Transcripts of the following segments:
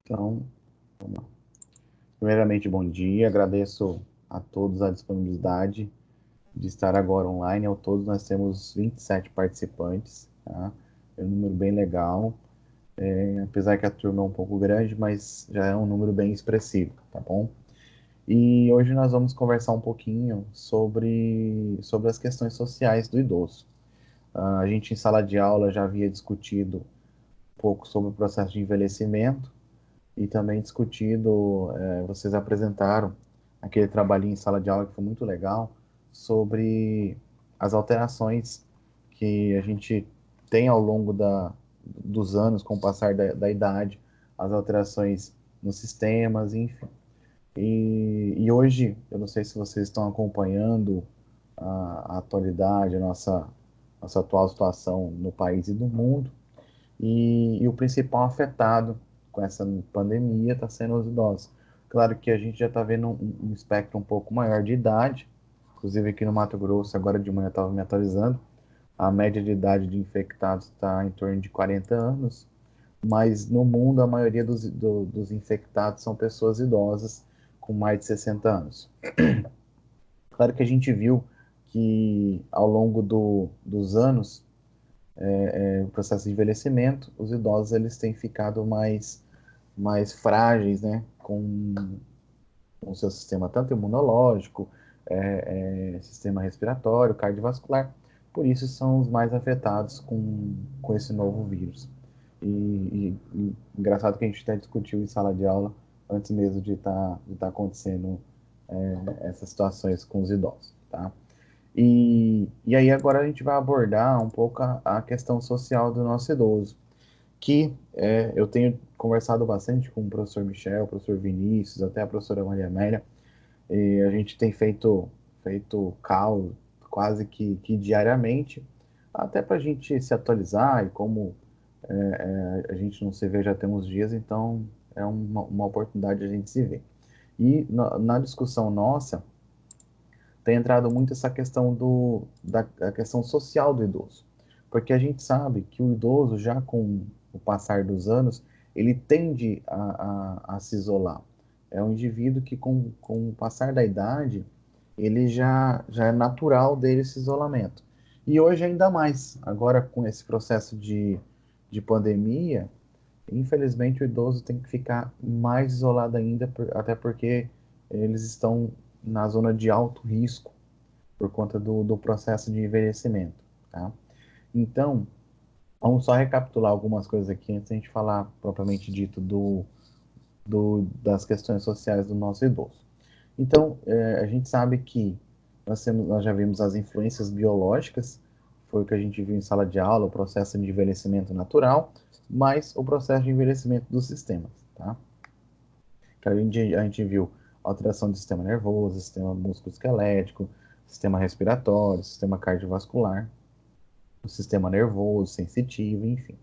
Então, vamos lá. Primeiramente, bom dia. Agradeço a todos a disponibilidade de estar agora online. Ao todo, nós temos 27 participantes, tá? É um número bem legal. Apesar que a turma é um pouco grande, mas já é um número bem expressivo, tá bom? E hoje nós vamos conversar um pouquinho sobre as questões sociais do idoso. A gente, em sala de aula, já havia discutido um pouco sobre o processo de envelhecimento e também discutido, vocês apresentaram aquele trabalhinho em sala de aula que foi muito legal, sobre as alterações que a gente tem ao longo dos anos, com o passar da idade, as alterações nos sistemas, enfim. E hoje, eu não sei se vocês estão acompanhando a atualidade, nossa atual situação no país e no mundo, e o principal afetado com essa pandemia está sendo os idosos. Claro que a gente já está vendo um espectro um pouco maior de idade, inclusive aqui no Mato Grosso, agora de manhã eu estava me atualizando, a média de idade de infectados está em torno de 40 anos, mas no mundo a maioria dos infectados são pessoas idosas com mais de 60 anos. Claro que a gente viu que ao longo dos anos, o processo de envelhecimento, os idosos eles têm ficado mais frágeis, né, com o seu sistema tanto imunológico, sistema respiratório, cardiovascular. Por isso são os mais afetados com esse novo vírus. E engraçado que a gente até discutiu em sala de aula antes mesmo de tá acontecendo essas situações com os idosos, tá? E aí agora a gente vai abordar um pouco a questão social do nosso idoso, que eu tenho conversado bastante com o professor Michel, o professor Vinícius, até a professora Maria Amélia, e a gente tem feito call quase que diariamente, até para a gente se atualizar, e como a gente não se vê já tem uns dias, então é uma oportunidade de a gente se ver. E na discussão nossa, tem entrado muito essa questão da questão social do idoso. Porque a gente sabe que o idoso, já com o passar dos anos, ele tende a se isolar. É um indivíduo que, com o passar da idade, ele já é natural dele esse isolamento. E hoje ainda mais, agora com esse processo de pandemia, infelizmente o idoso tem que ficar mais isolado ainda, até porque eles estão na zona de alto risco por conta do processo de envelhecimento, tá? Então, vamos só recapitular algumas coisas aqui antes da gente falar propriamente dito das questões sociais do nosso idoso. Então, a gente sabe que nós já vimos as influências biológicas, foi o que a gente viu em sala de aula, o processo de envelhecimento natural, mas o processo de envelhecimento dos sistemas, tá? Que a gente viu alteração do sistema nervoso, sistema músculo-esquelético, sistema respiratório, sistema cardiovascular, o sistema nervoso, sensitivo, enfim.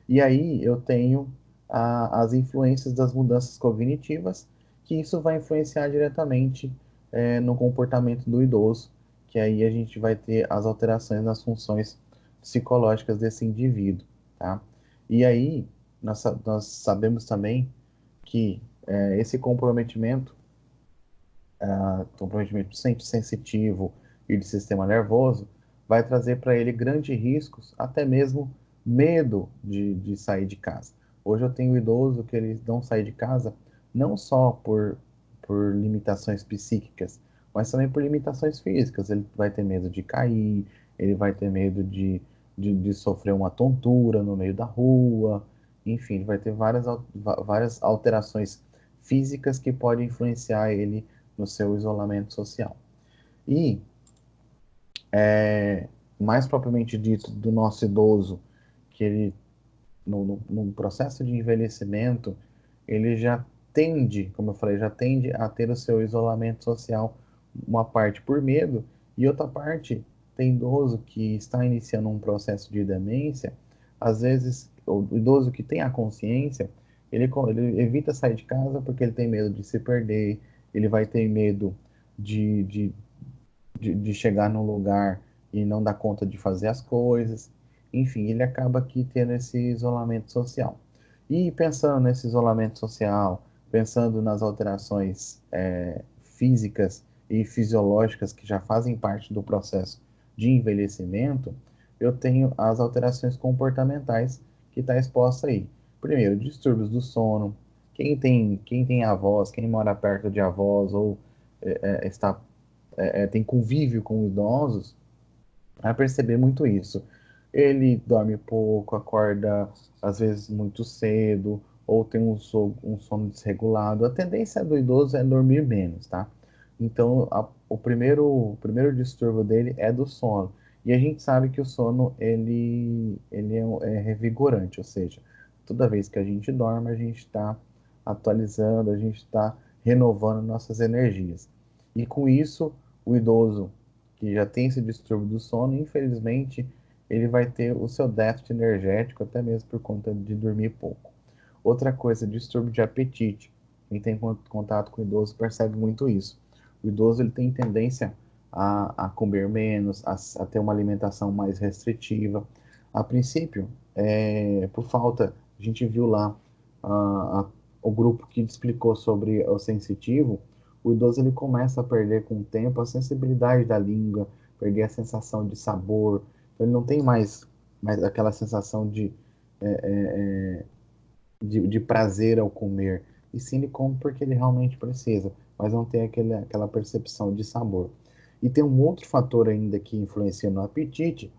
E aí eu tenho as influências das mudanças cognitivas, que isso vai influenciar diretamente no comportamento do idoso, que aí a gente vai ter as alterações nas funções psicológicas desse indivíduo, tá? E aí nós sabemos também que esse comprometimento sensitivo e de sistema nervoso vai trazer para ele grandes riscos, até mesmo medo de sair de casa. Hoje eu tenho um idoso que ele não sai de casa não só por limitações psíquicas, mas também por limitações físicas. Ele vai ter medo de cair, ele vai ter medo de sofrer uma tontura no meio da rua, enfim, ele vai ter várias alterações físicas que podem influenciar ele no seu isolamento social. E, mais propriamente dito, do nosso idoso, que ele, no processo de envelhecimento, ele já tende, como eu falei, já tende a ter o seu isolamento social, uma parte por medo, e outra parte tem idoso que está iniciando um processo de demência, às vezes, o idoso que tem a consciência, ele evita sair de casa porque ele tem medo de se perder, ele vai ter medo de, de, de chegar num lugar e não dar conta de fazer as coisas. Enfim, ele acaba aqui tendo esse isolamento social. E pensando nesse isolamento social, pensando nas alterações físicas e fisiológicas que já fazem parte do processo de envelhecimento, eu tenho as alterações comportamentais que está exposta aí. Primeiro, distúrbios do sono. Quem tem avós, quem mora perto de avós ou tem convívio com idosos, vai perceber muito isso. Ele dorme pouco, acorda às vezes muito cedo, ou tem um sono desregulado. A tendência do idoso é dormir menos, tá? Então, o primeiro distúrbio dele é do sono. E a gente sabe que o sono, ele é revigorante, ou seja, toda vez que a gente dorme, a gente está atualizando, a gente está renovando nossas energias. E com isso, o idoso que já tem esse distúrbio do sono, infelizmente, ele vai ter o seu déficit energético, até mesmo por conta de dormir pouco. Outra coisa, distúrbio de apetite. Quem tem contato com o idoso percebe muito isso. O idoso ele tem tendência a comer menos, a ter uma alimentação mais restritiva. A princípio, por falta, a gente viu lá a, a, o grupo que explicou sobre o sensitivo, o idoso ele começa a perder com o tempo a sensibilidade da língua, perder a sensação de sabor, então ele não tem mais aquela sensação de prazer ao comer, e sim ele come porque ele realmente precisa, mas não tem aquela percepção de sabor. E tem um outro fator ainda que influencia no apetite,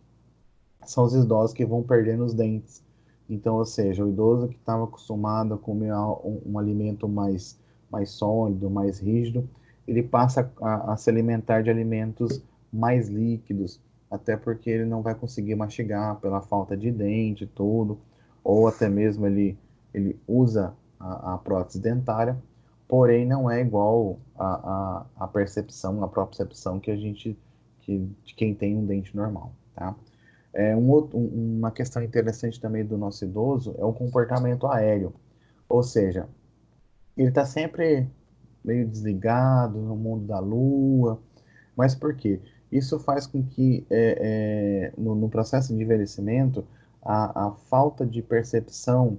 são os idosos que vão perdendo os dentes. Então, ou seja, o idoso que estava acostumado a comer um alimento mais sólido, mais rígido, ele passa a se alimentar de alimentos mais líquidos, até porque ele não vai conseguir mastigar pela falta de dente e tudo, ou até mesmo ele usa a prótese dentária, porém não é igual a percepção, a propriocepção de quem tem um dente normal, tá? Uma questão interessante também do nosso idoso é o comportamento aéreo, ou seja, ele está sempre meio desligado no mundo da lua, mas por quê? Isso faz com que no processo de envelhecimento a falta de percepção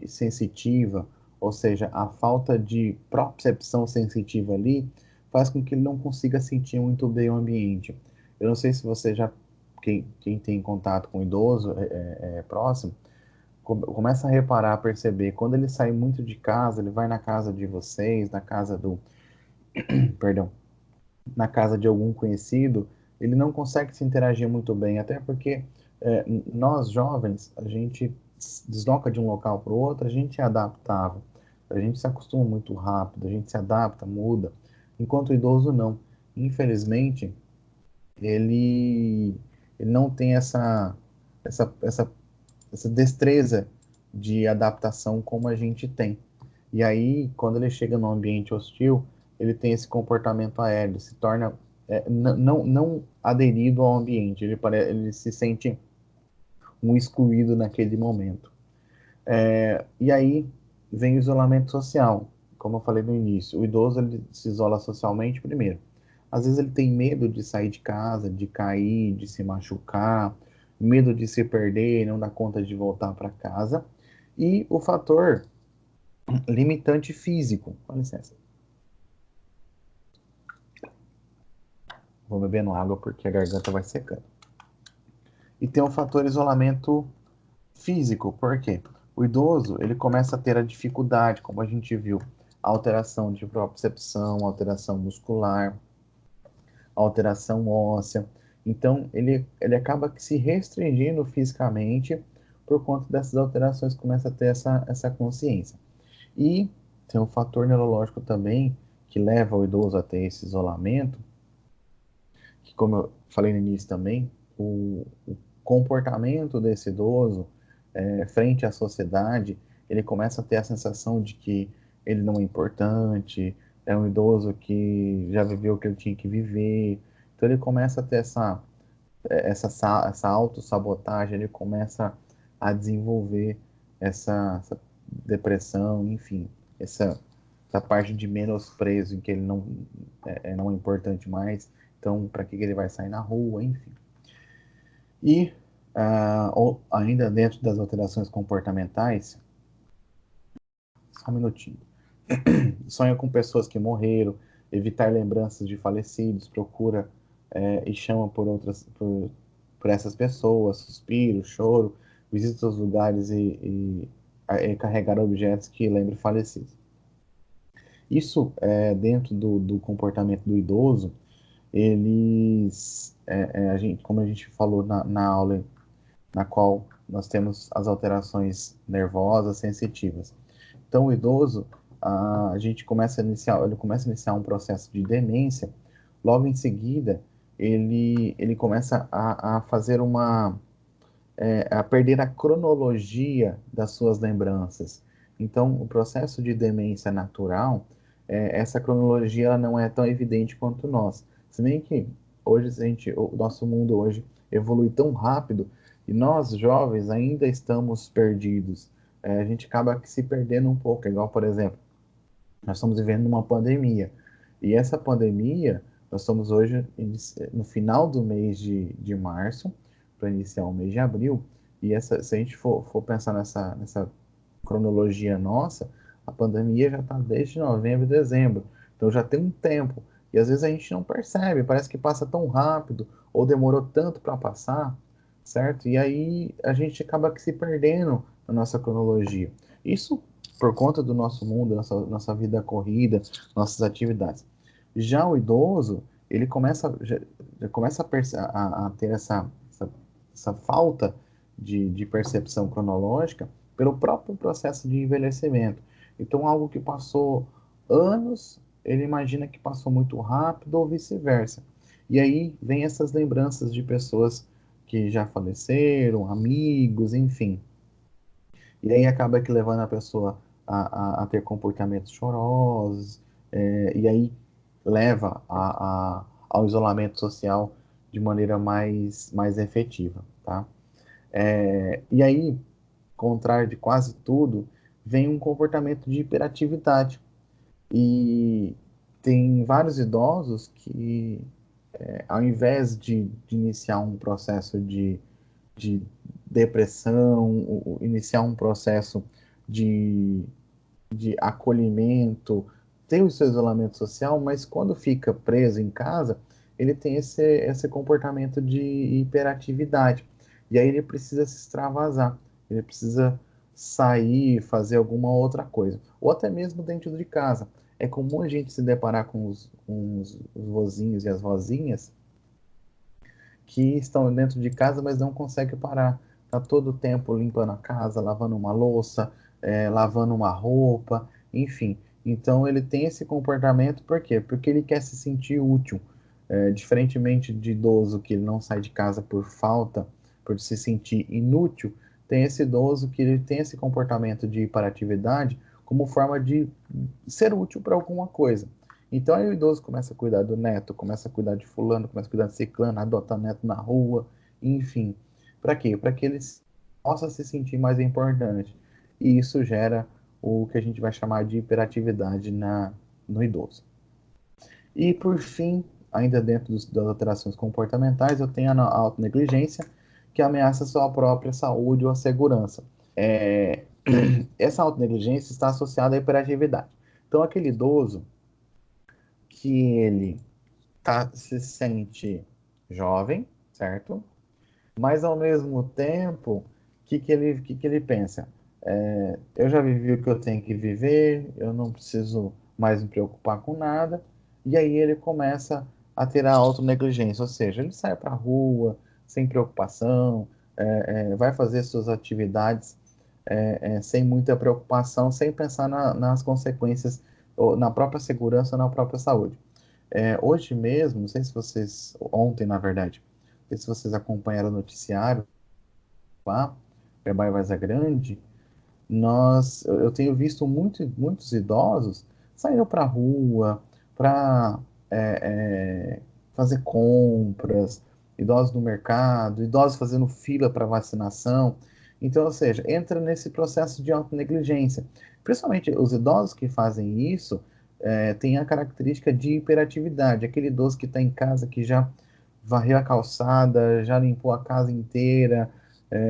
sensitiva, ou seja, a falta de propriocepção sensitiva ali, faz com que ele não consiga sentir muito bem o ambiente. Eu não sei se você já, quem tem contato com idoso próximo, começa a reparar, a perceber, quando ele sai muito de casa, ele vai na casa de vocês, na casa perdão, na casa de algum conhecido, ele não consegue se interagir muito bem, até porque nós jovens, a gente se desloca de um local para o outro, a gente é adaptável, a gente se acostuma muito rápido, a gente se adapta, muda, enquanto o idoso não. Infelizmente, ele, ele não tem essa, essa, essa destreza de adaptação como a gente tem. E aí, quando ele chega num ambiente hostil, ele tem esse comportamento aéreo, se torna não aderido ao ambiente, ele se sente um excluído naquele momento. E aí vem o isolamento social, como eu falei no início. O idoso ele se isola socialmente primeiro. Às vezes ele tem medo de sair de casa, de cair, de se machucar, medo de se perder e não dar conta de voltar para casa. E o fator limitante físico. Com licença. Vou bebendo água porque a garganta vai secando. E tem o fator isolamento físico, por quê? O idoso, ele começa a ter a dificuldade, como a gente viu, alteração de propriocepção, alteração muscular, alteração óssea. Então, ele acaba se restringindo fisicamente por conta dessas alterações, começa a ter essa consciência. E tem um fator neurológico também que leva o idoso a ter esse isolamento, que como eu falei no início também, o comportamento desse idoso frente à sociedade, ele começa a ter a sensação de que ele não é importante, é um idoso que já viveu o que ele tinha que viver. Então ele começa a ter essa autossabotagem, ele começa a desenvolver essa depressão, enfim, essa parte de menosprezo em que ele não é importante mais, então para que ele vai sair na rua, enfim. E ou ainda dentro das alterações comportamentais, Só um minutinho. Sonha com pessoas que morreram, evitar lembranças de falecidos, procura e chama por essas pessoas, suspiro, choro, visita os lugares e carregar objetos que lembrem falecidos. Isso, dentro do comportamento do idoso, como a gente falou na aula, na qual nós temos as alterações nervosas, sensitivas. Então, o idoso, ele começa a iniciar um processo de demência. Logo em seguida, ele começa a fazer a perder a cronologia das suas lembranças. Então, o processo de demência natural, essa cronologia ela não é tão evidente quanto nós. Se bem que hoje o nosso mundo hoje evolui tão rápido e nós jovens ainda estamos perdidos. A gente acaba se perdendo um pouco. Igual, por exemplo, nós estamos vivendo uma pandemia. E essa pandemia, nós estamos hoje no final do mês de março, para iniciar o mês de abril. E se a gente for pensar nessa cronologia nossa, a pandemia já está desde novembro, dezembro. Então já tem um tempo. E às vezes a gente não percebe, parece que passa tão rápido, ou demorou tanto para passar, certo? E aí a gente acaba se perdendo na nossa cronologia. Isso por conta do nosso mundo, nossa vida corrida, nossas atividades. Já o idoso, ele já começa a ter essa falta de percepção cronológica pelo próprio processo de envelhecimento. Então, algo que passou anos, ele imagina que passou muito rápido ou vice-versa. E aí vem essas lembranças de pessoas que já faleceram, amigos, enfim. E aí acaba que levando a pessoa a ter comportamentos chorosos, e aí leva ao isolamento social de maneira mais efetiva, tá? E aí, contrário de quase tudo, vem um comportamento de hiperatividade. E tem vários idosos que, ao invés de iniciar um processo de depressão, iniciar um processo de, de acolhimento, tem o seu isolamento social, mas quando fica preso em casa, ele tem esse comportamento de hiperatividade. E aí ele precisa se extravasar, ele precisa sair, fazer alguma outra coisa. Ou até mesmo dentro de casa. É comum a gente se deparar com os vozinhos e as vozinhas que estão dentro de casa, mas não conseguem parar. Tá todo o tempo limpando a casa, lavando uma louça, lavando uma roupa, enfim. Então ele tem esse comportamento, por quê? Porque ele quer se sentir útil. Diferentemente de idoso que ele não sai de casa por falta, por se sentir inútil, tem esse idoso que ele tem esse comportamento de hiperatividade como forma de ser útil para alguma coisa. Então aí o idoso começa a cuidar do neto, começa a cuidar de fulano, começa a cuidar de ciclano, adota neto na rua, enfim. Para quê? Para que ele possa se sentir mais importante. E isso gera o que a gente vai chamar de hiperatividade no idoso. E por fim, ainda dentro das alterações comportamentais, eu tenho a autonegligência, que ameaça a sua própria saúde ou a segurança. É, essa autonegligência está associada à hiperatividade. Então, aquele idoso que ele se sente jovem, certo? Mas ao mesmo tempo, o que ele pensa? Eu já vivi o que eu tenho que viver, eu não preciso mais me preocupar com nada, e aí ele começa a ter a autonegligência, ou seja, ele sai para a rua sem preocupação, vai fazer suas atividades sem muita preocupação, sem pensar nas consequências, ou na própria segurança, na própria saúde. Hoje mesmo, não sei se vocês, ontem na verdade, não sei se vocês acompanharam o noticiário lá, Pebai Vaza Grande, eu tenho visto muitos idosos saindo para a rua para fazer compras, idosos no mercado, idosos fazendo fila para vacinação. Então, ou seja, entra nesse processo de autonegligência. Principalmente os idosos que fazem isso têm a característica de hiperatividade. Aquele idoso que está em casa, que já varreu a calçada, já limpou a casa inteira,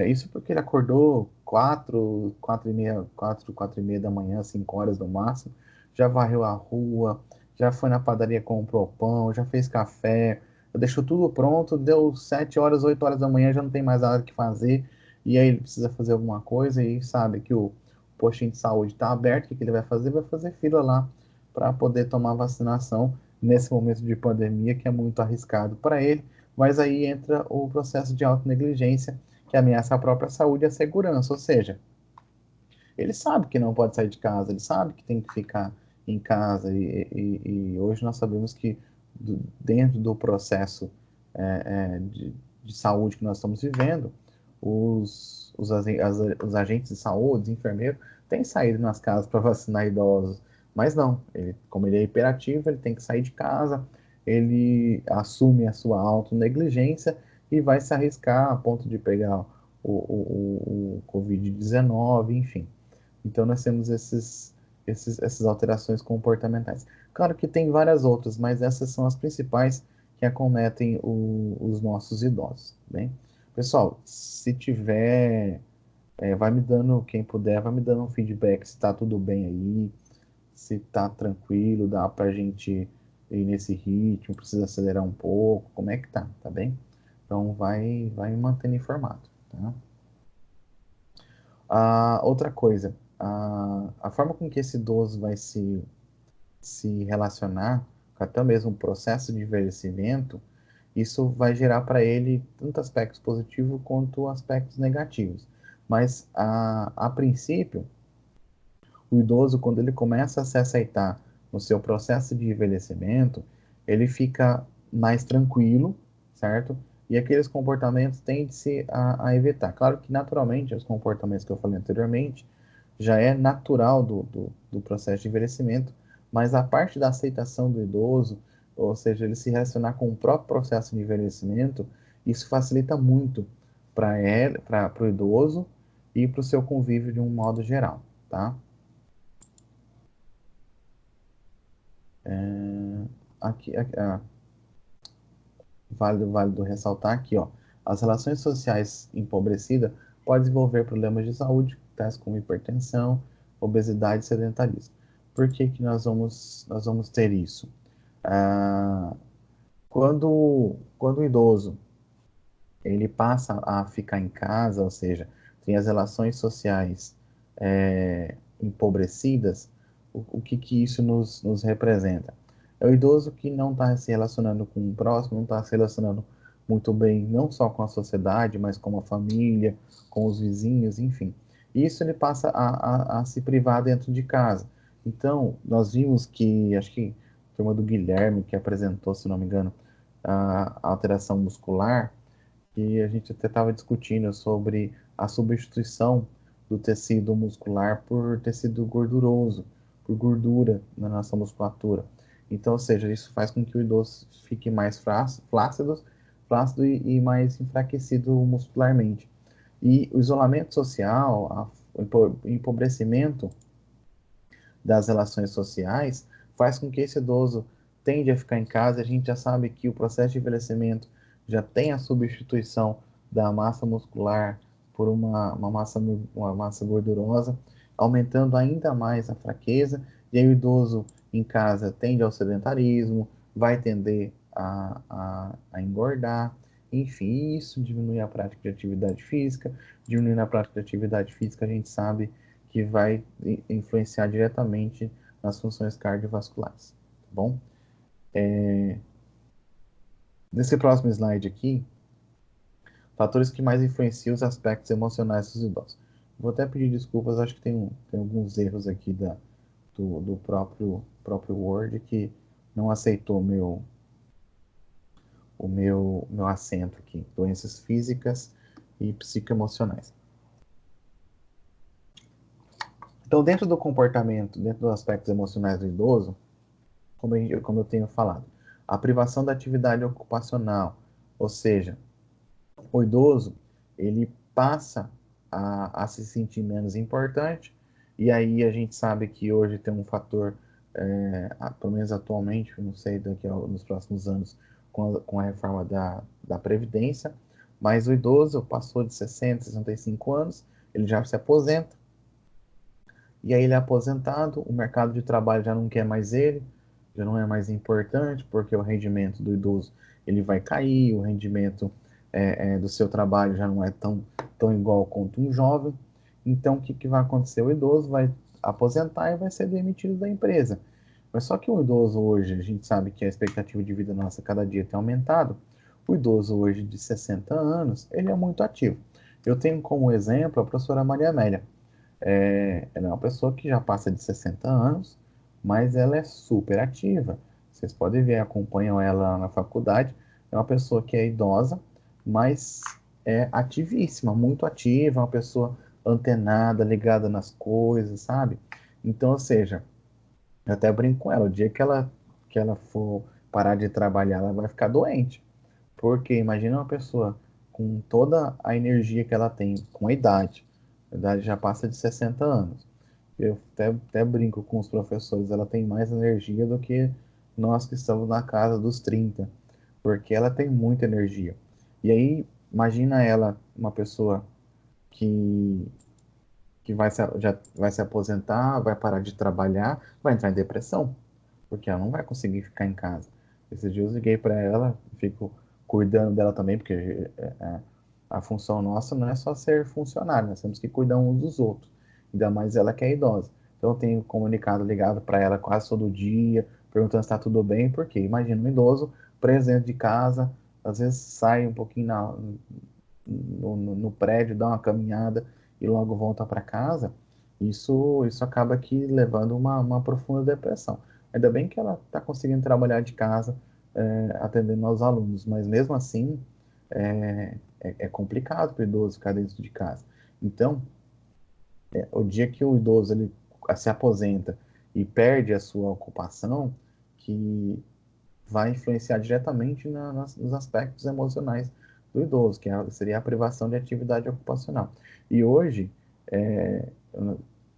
Isso porque ele acordou 4 e meia da manhã, 5 horas no máximo, já varreu a rua, já foi na padaria, comprou pão, já fez café, deixou tudo pronto, deu 7 horas, 8 horas da manhã, já não tem mais nada que fazer, e aí ele precisa fazer alguma coisa e sabe que o postinho de saúde está aberto, o que que ele vai fazer? Vai fazer fila lá para poder tomar vacinação nesse momento de pandemia que é muito arriscado para ele, mas aí entra o processo de autonegligência que ameaça a própria saúde e a segurança, ou seja, ele sabe que não pode sair de casa, ele sabe que tem que ficar em casa, e hoje nós sabemos que dentro do processo de saúde que nós estamos vivendo, os agentes de saúde, os enfermeiros, têm saído nas casas para vacinar idosos, mas não, como ele é hiperativo, ele tem que sair de casa, ele assume a sua autonegligência e vai se arriscar a ponto de pegar o Covid-19, enfim. Então, nós temos essas alterações comportamentais. Claro que tem várias outras, mas essas são as principais que acometem os nossos idosos, bem? Pessoal, se tiver, vai me dando, quem puder, vai me dando um feedback se está tudo bem aí, se está tranquilo, dá para a gente ir nesse ritmo, precisa acelerar um pouco, como é que tá bem? Então, vai me mantendo informado, tá? Outra coisa, a forma com que esse idoso vai se relacionar com até mesmo o processo de envelhecimento, isso vai gerar para ele tanto aspectos positivos quanto aspectos negativos. Mas, a princípio, o idoso, quando ele começa a se aceitar no seu processo de envelhecimento, ele fica mais tranquilo, certo? E aqueles comportamentos tendem-se a evitar. Claro que, naturalmente, os comportamentos que eu falei anteriormente já é natural do processo de envelhecimento, mas a parte da aceitação do idoso, ou seja, ele se relacionar com o próprio processo de envelhecimento, isso facilita muito para o idoso e para o seu convívio de um modo geral, tá? Aqui, válido ressaltar aqui, ó, as relações sociais empobrecidas podem desenvolver problemas de saúde, tais como hipertensão, obesidade e sedentarismo. Por que que nós vamos ter isso? Ah, quando o idoso ele passa a ficar em casa, ou seja, tem as relações sociais empobrecidas, o que que isso nos representa? É o idoso que não está se relacionando com o próximo, não está se relacionando muito bem, não só com a sociedade, mas com a família, com os vizinhos, enfim. Isso ele passa a se privar dentro de casa. Então, nós vimos que, acho que a turma do Guilherme, que apresentou, se não me engano, a alteração muscular, que a gente até estava discutindo sobre a substituição do tecido muscular por tecido gorduroso, por gordura na nossa musculatura. Então, ou seja, isso faz com que o idoso fique mais flácido e mais enfraquecido muscularmente. E o isolamento social, o empobrecimento das relações sociais faz com que esse idoso tende a ficar em casa. A gente já sabe que o processo de envelhecimento já tem a substituição da massa muscular por uma massa gordurosa, aumentando ainda mais a fraqueza, e aí o idoso em casa tende ao sedentarismo, vai tender a engordar, enfim, isso diminui a prática de atividade física, diminuindo a prática de atividade física, a gente sabe que vai influenciar diretamente nas funções cardiovasculares, tá bom? Nesse próximo slide aqui, fatores que mais influenciam os aspectos emocionais dos idosos. Vou até pedir desculpas, acho que tem alguns erros aqui do próprio Word que não aceitou o meu acento aqui. Doenças físicas e psicoemocionais. Então, dentro do comportamento, dentro dos aspectos emocionais do idoso, como eu tenho falado, a privação da atividade ocupacional, ou seja, o idoso ele passa a se sentir menos importante, e aí a gente sabe que hoje tem um fator, pelo menos atualmente, não sei daqui nos próximos anos, com a reforma da Previdência, Mas o idoso passou de 60, 65 anos, ele já se aposenta, e aí ele é aposentado, o mercado de trabalho já não quer mais ele, já não é mais importante, porque o rendimento do idoso ele vai cair, o rendimento do seu trabalho já não é tão igual quanto um jovem. Então, o que, que vai acontecer? O idoso vai aposentar e vai ser demitido da empresa. Mas só que o idoso hoje, a gente sabe que a expectativa de vida nossa cada dia tem aumentado. O idoso hoje de 60 anos, ele é muito ativo. Eu tenho como exemplo a professora Maria Amélia. Ela é uma pessoa que já passa de 60 anos, mas ela é super ativa. Vocês podem ver, acompanham ela na faculdade. É uma pessoa que é idosa, mas é ativíssima, muito ativa, uma pessoa antenada, ligada nas coisas, sabe? Então, ou seja, eu até brinco com ela, o dia que ela for parar de trabalhar, ela vai ficar doente. Porque imagina uma pessoa com toda a energia que ela tem, com a idade já passa de 60 anos. Eu até brinco com os professores, ela tem mais energia do que nós que estamos na casa dos 30, porque ela tem muita energia. E aí, imagina ela, uma pessoa que, que já vai se aposentar, vai parar de trabalhar, vai entrar em depressão, porque ela não vai conseguir ficar em casa. Esses dias eu liguei para ela, fico cuidando dela também, porque a função nossa não é só ser funcionário, nós temos que cuidar uns dos outros, ainda mais ela que é idosa. Então eu tenho comunicado, ligado para ela quase todo dia, perguntando se está tudo bem, porque imagina um idoso preso dentro de casa, às vezes sai um pouquinho no prédio, dá uma caminhada e logo volta para casa, isso acaba aqui levando uma profunda depressão. Ainda bem que ela está conseguindo trabalhar de casa, atendendo aos alunos, mas mesmo assim é complicado para o idoso ficar dentro de casa. Então, o dia que o idoso ele se aposenta e perde a sua ocupação, que vai influenciar diretamente nos aspectos emocionais do idoso, que seria a privação de atividade ocupacional. E hoje, é,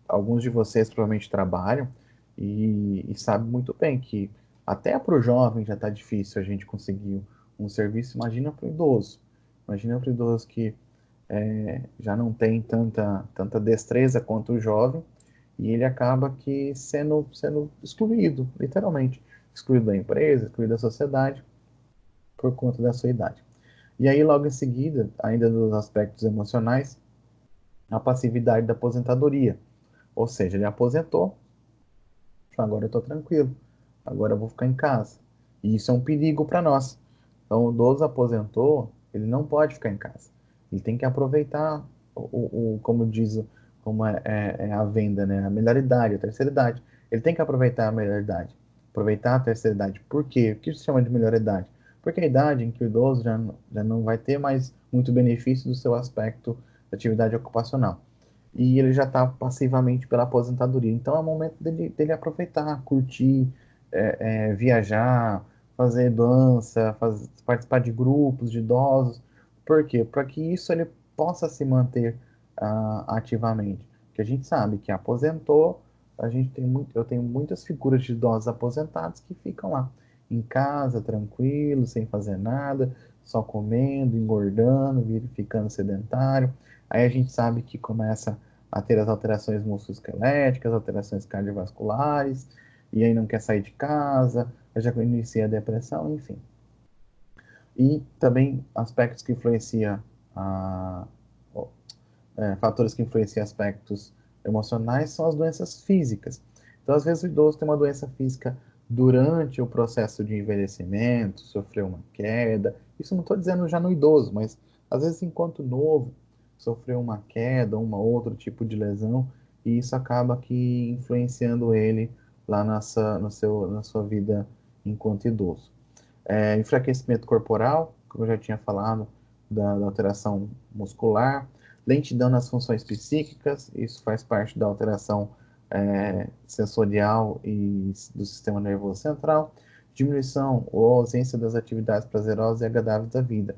alguns de vocês provavelmente trabalham e sabem muito bem que até para o jovem já está difícil a gente conseguir um serviço, imagina para o idoso. Imagina para o idoso que já não tem tanta destreza quanto o jovem, e ele acaba que sendo excluído, literalmente, excluído da empresa, excluído da sociedade, por conta da sua idade. E aí, logo em seguida, ainda nos aspectos emocionais, a passividade da aposentadoria, ou seja, ele aposentou, agora eu estou tranquilo, agora eu vou ficar em casa. E isso é um perigo para nós. Então, o idoso aposentou, ele não pode ficar em casa. Ele tem que aproveitar como diz, como é a venda, né? A melhor idade, a terceira idade. Ele tem que aproveitar a melhor idade. Aproveitar a terceira idade. Por quê? O que se chama de melhor idade? Porque é a idade em que o idoso já não vai ter mais muito benefício do seu aspecto de atividade ocupacional e ele já está passivamente pela aposentadoria. Então é o momento dele aproveitar, curtir, viajar, fazer dança, participar de grupos de idosos. Por quê? Para que isso ele possa se manter ativamente. Porque a gente sabe que aposentou, eu tenho muitas figuras de idosos aposentados que ficam lá em casa, tranquilo, sem fazer nada, só comendo, engordando, ficando sedentário. Aí a gente sabe que começa a ter as alterações musculoesqueléticas, alterações cardiovasculares, e aí não quer sair de casa, já inicia a depressão, enfim. E também aspectos que influenciam, a, fatores que influenciam aspectos emocionais são as doenças físicas. Então, às vezes, o idoso tem uma doença física durante o processo de envelhecimento, sofreu uma queda. Isso não estou dizendo já no idoso, mas às vezes, enquanto novo, sofreu uma queda, uma outro tipo de lesão, e isso acaba que influenciando ele lá na sua vida enquanto idoso. Enfraquecimento corporal, como eu já tinha falado, da alteração muscular, lentidão nas funções psíquicas, isso faz parte da alteração sensorial e do sistema nervoso central, diminuição ou ausência das atividades prazerosas e agradáveis da vida.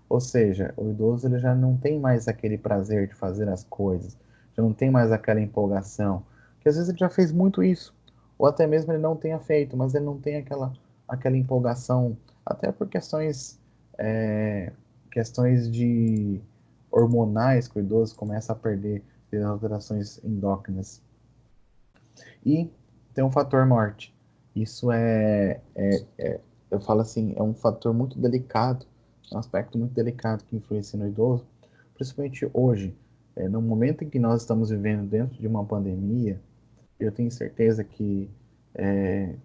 Ou seja, o idoso ele já não tem mais aquele prazer de fazer as coisas, já não tem mais aquela empolgação, que às vezes ele já fez muito isso, ou até mesmo ele não tenha feito, mas ele não tem aquela empolgação, até por questões é, questões de hormonais que o idoso começa a perder devido às alterações endócrinas. E tem um fator morte. Isso eu falo assim, é um fator muito delicado, um aspecto muito delicado que influencia no idoso, principalmente hoje, no momento em que nós estamos vivendo dentro de uma pandemia. Eu tenho certeza que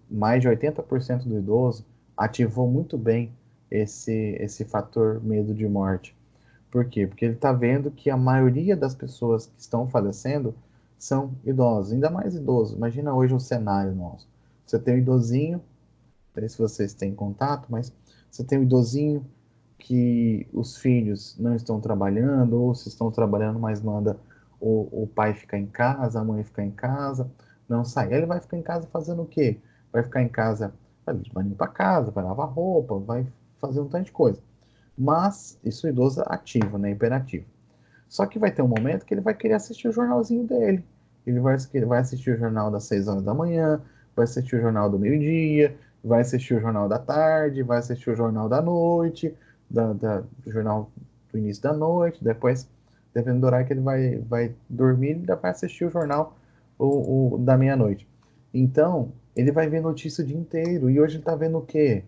mais de 80% do idoso ativou muito bem esse fator medo de morte. Por quê? Porque ele está vendo que a maioria das pessoas que estão falecendo são idosos, ainda mais idosos. Imagina hoje o cenário nosso. Você tem um idosinho, não sei se vocês têm contato, mas você tem um idosinho que os filhos não estão trabalhando, ou se estão trabalhando, mas manda o pai ficar em casa, a mãe ficar em casa, não sai. Ele vai ficar em casa fazendo o quê? Vai ficar em casa, vai limpar a casa, vai lavar roupa, vai fazer um tanto de coisa. Mas isso é idoso ativo, né? Imperativo. Só que vai ter um momento que ele vai querer assistir o jornalzinho dele. Ele vai assistir o jornal das 6 horas da manhã, vai assistir o jornal do meio-dia, vai assistir o jornal da tarde, vai assistir o jornal da noite, o jornal do início da noite, depois, dependendo do horário que ele vai dormir, ele ainda vai assistir o jornal da meia-noite. Então, ele vai ver notícia o dia inteiro. E hoje ele está vendo o quê?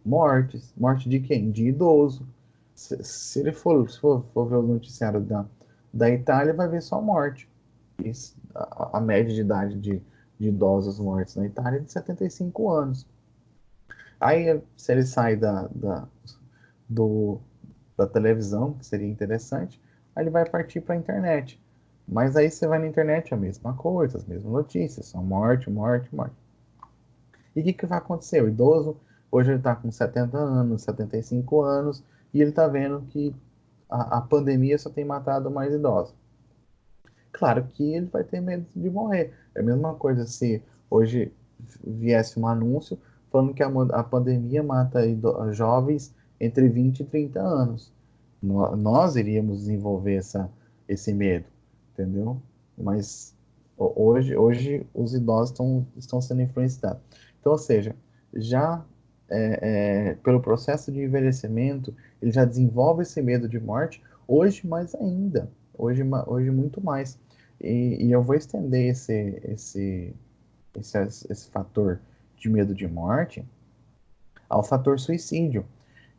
Mortes. Morte de quem? De idoso. Se ele for ver o noticiário da Itália, vai ver só morte. A média de idade de idosos mortos na Itália é de 75 anos. Aí, se ele sai do, da televisão, que seria interessante, aí ele vai partir para a internet. Mas aí você vai na internet, é a mesma coisa, as mesmas notícias, só morte, morte, morte. E o que vai acontecer? O idoso, hoje ele está com 70 anos, 75 anos, e ele está vendo que a pandemia só tem matado mais idosos. Claro que ele vai ter medo de morrer. É a mesma coisa se hoje viesse um anúncio falando que a pandemia mata jovens entre 20 e 30 anos. Nós iríamos desenvolver esse medo, entendeu? Mas hoje os idosos estão sendo influenciados. Então, ou seja, já pelo processo de envelhecimento, ele já desenvolve esse medo de morte, hoje mais ainda, hoje muito mais. E eu vou estender esse fator de medo de morte ao fator suicídio.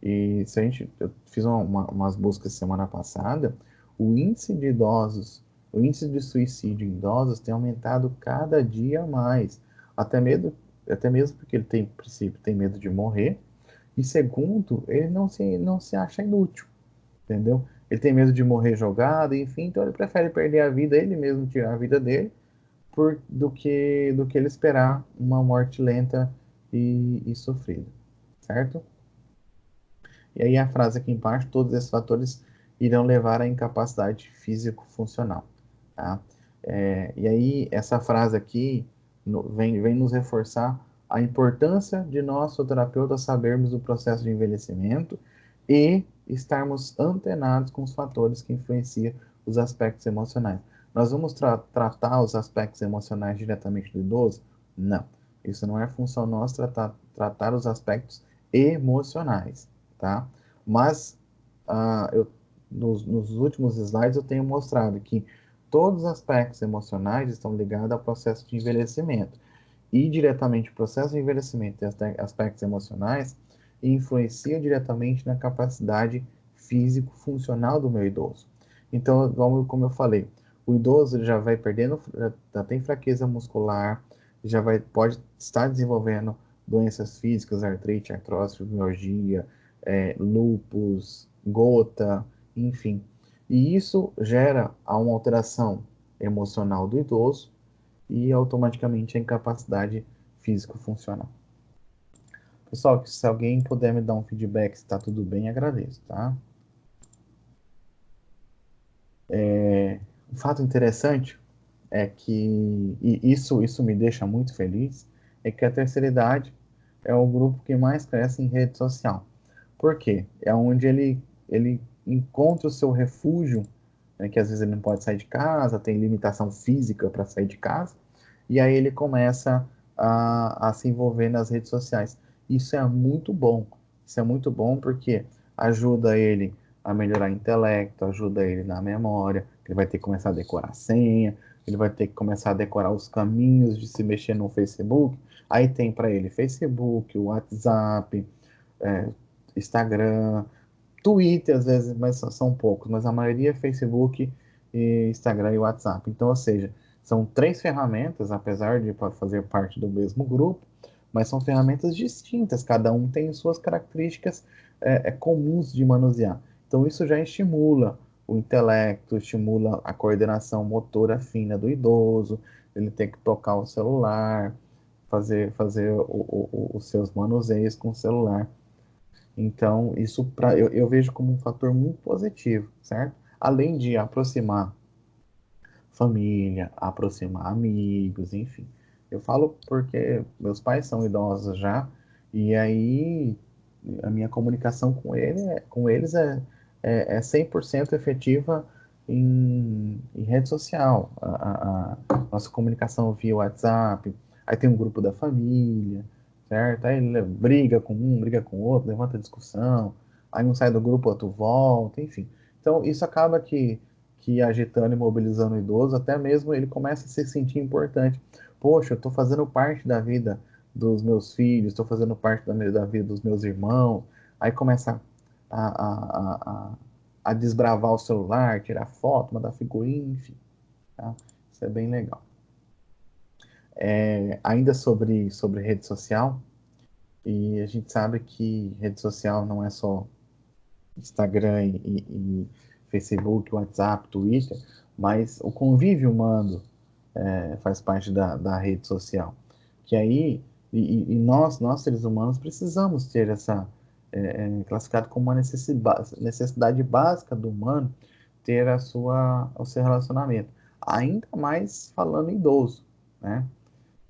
E se a gente, eu fiz umas buscas semana passada, o índice de idosos, o índice de suicídio em idosos tem aumentado cada dia mais. Até mesmo, até mesmo porque ele tem, princípio, tem medo de morrer. E segundo, ele não se acha inútil, entendeu? Ele tem medo de morrer jogado, enfim, então ele prefere perder a vida, ele mesmo tirar a vida dele, do que ele esperar uma morte lenta e sofrida, certo? E aí a frase aqui embaixo, todos esses fatores irão levar à incapacidade físico-funcional, tá? E aí essa frase aqui vem nos reforçar a importância de nós, fisioterapeutas, sabermos o processo de envelhecimento e estarmos antenados com os fatores que influenciam os aspectos emocionais. Nós vamos tratar os aspectos emocionais diretamente do idoso? Não. Isso não é função nossa tratar os aspectos emocionais, tá? Mas nos últimos slides eu tenho mostrado que todos os aspectos emocionais estão ligados ao processo de envelhecimento. E diretamente o processo de envelhecimento e aspectos emocionais influencia diretamente na capacidade físico-funcional do meu idoso. Então, como eu falei, o idoso já vai perdendo, já tem fraqueza muscular, pode estar desenvolvendo doenças físicas, artrite, artrose, fibromialgia, lúpus, gota, enfim. E isso gera uma alteração emocional do idoso e automaticamente a incapacidade físico-funcional. Pessoal, se alguém puder me dar um feedback se está tudo bem, agradeço, tá? Um fato interessante é que, e isso me deixa muito feliz, é que a terceira idade é o grupo que mais cresce em rede social. Por quê? É onde ele encontra o seu refúgio, né, que às vezes ele não pode sair de casa, tem limitação física para sair de casa, e aí ele começa a se envolver nas redes sociais. Isso é muito bom. Isso é muito bom porque ajuda ele a melhorar o intelecto, ajuda ele na memória, ele vai ter que começar a decorar a senha, ele vai ter que começar a decorar os caminhos de se mexer no Facebook. Aí tem para ele Facebook, WhatsApp, é, Instagram, Twitter às vezes, mas são poucos, mas a maioria é Facebook, e Instagram e WhatsApp. Então, ou seja, são três ferramentas, apesar de fazer parte do mesmo grupo, mas são ferramentas distintas, cada um tem suas características comuns de manusear. Então, isso já estimula o intelecto, estimula a coordenação motora fina do idoso, ele tem que tocar o celular, fazer os seus manuseios com o celular. Então, isso eu vejo como um fator muito positivo, certo? Além de aproximar família, aproximar amigos, enfim. Eu falo porque meus pais são idosos já, e aí a minha comunicação com eles é 100% efetiva em rede social. A nossa comunicação via WhatsApp, aí tem um grupo da família, certo? Aí ele briga com um, briga com o outro, levanta discussão, aí um sai do grupo, outro volta, enfim. Então, isso acaba que agitando e mobilizando o idoso, até mesmo ele começa a se sentir importante. Poxa, eu estou fazendo parte da vida dos meus filhos, estou fazendo parte da vida dos meus irmãos. Aí começa a, a, a, a desbravar o celular, tirar foto, mandar figurinha, enfim. Tá? Isso é bem legal. Ainda sobre rede social, e a gente sabe que rede social não é só Instagram e Facebook, WhatsApp, Twitter, mas o convívio humano faz parte da rede social. Que aí, e nós, seres humanos, precisamos ter essa, classificado como uma necessidade básica do humano, ter o seu relacionamento. Ainda mais falando em idoso, né?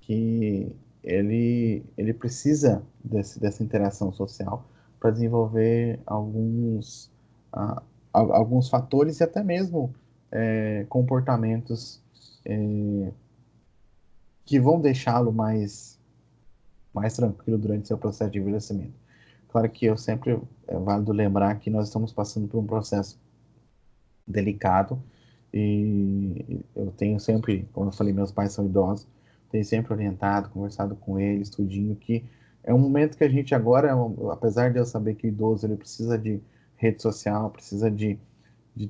Que ele precisa dessa interação social para desenvolver ah, alguns fatores e até mesmo comportamentos é, que vão deixá-lo mais tranquilo durante seu processo de envelhecimento. Claro que eu sempre é válido lembrar que nós estamos passando por um processo delicado e eu tenho sempre, como eu falei, meus pais são idosos, tenho sempre orientado, conversado com eles, tudinho, que é um momento que a gente agora, apesar de eu saber que o idoso ele precisa de rede social, precisa de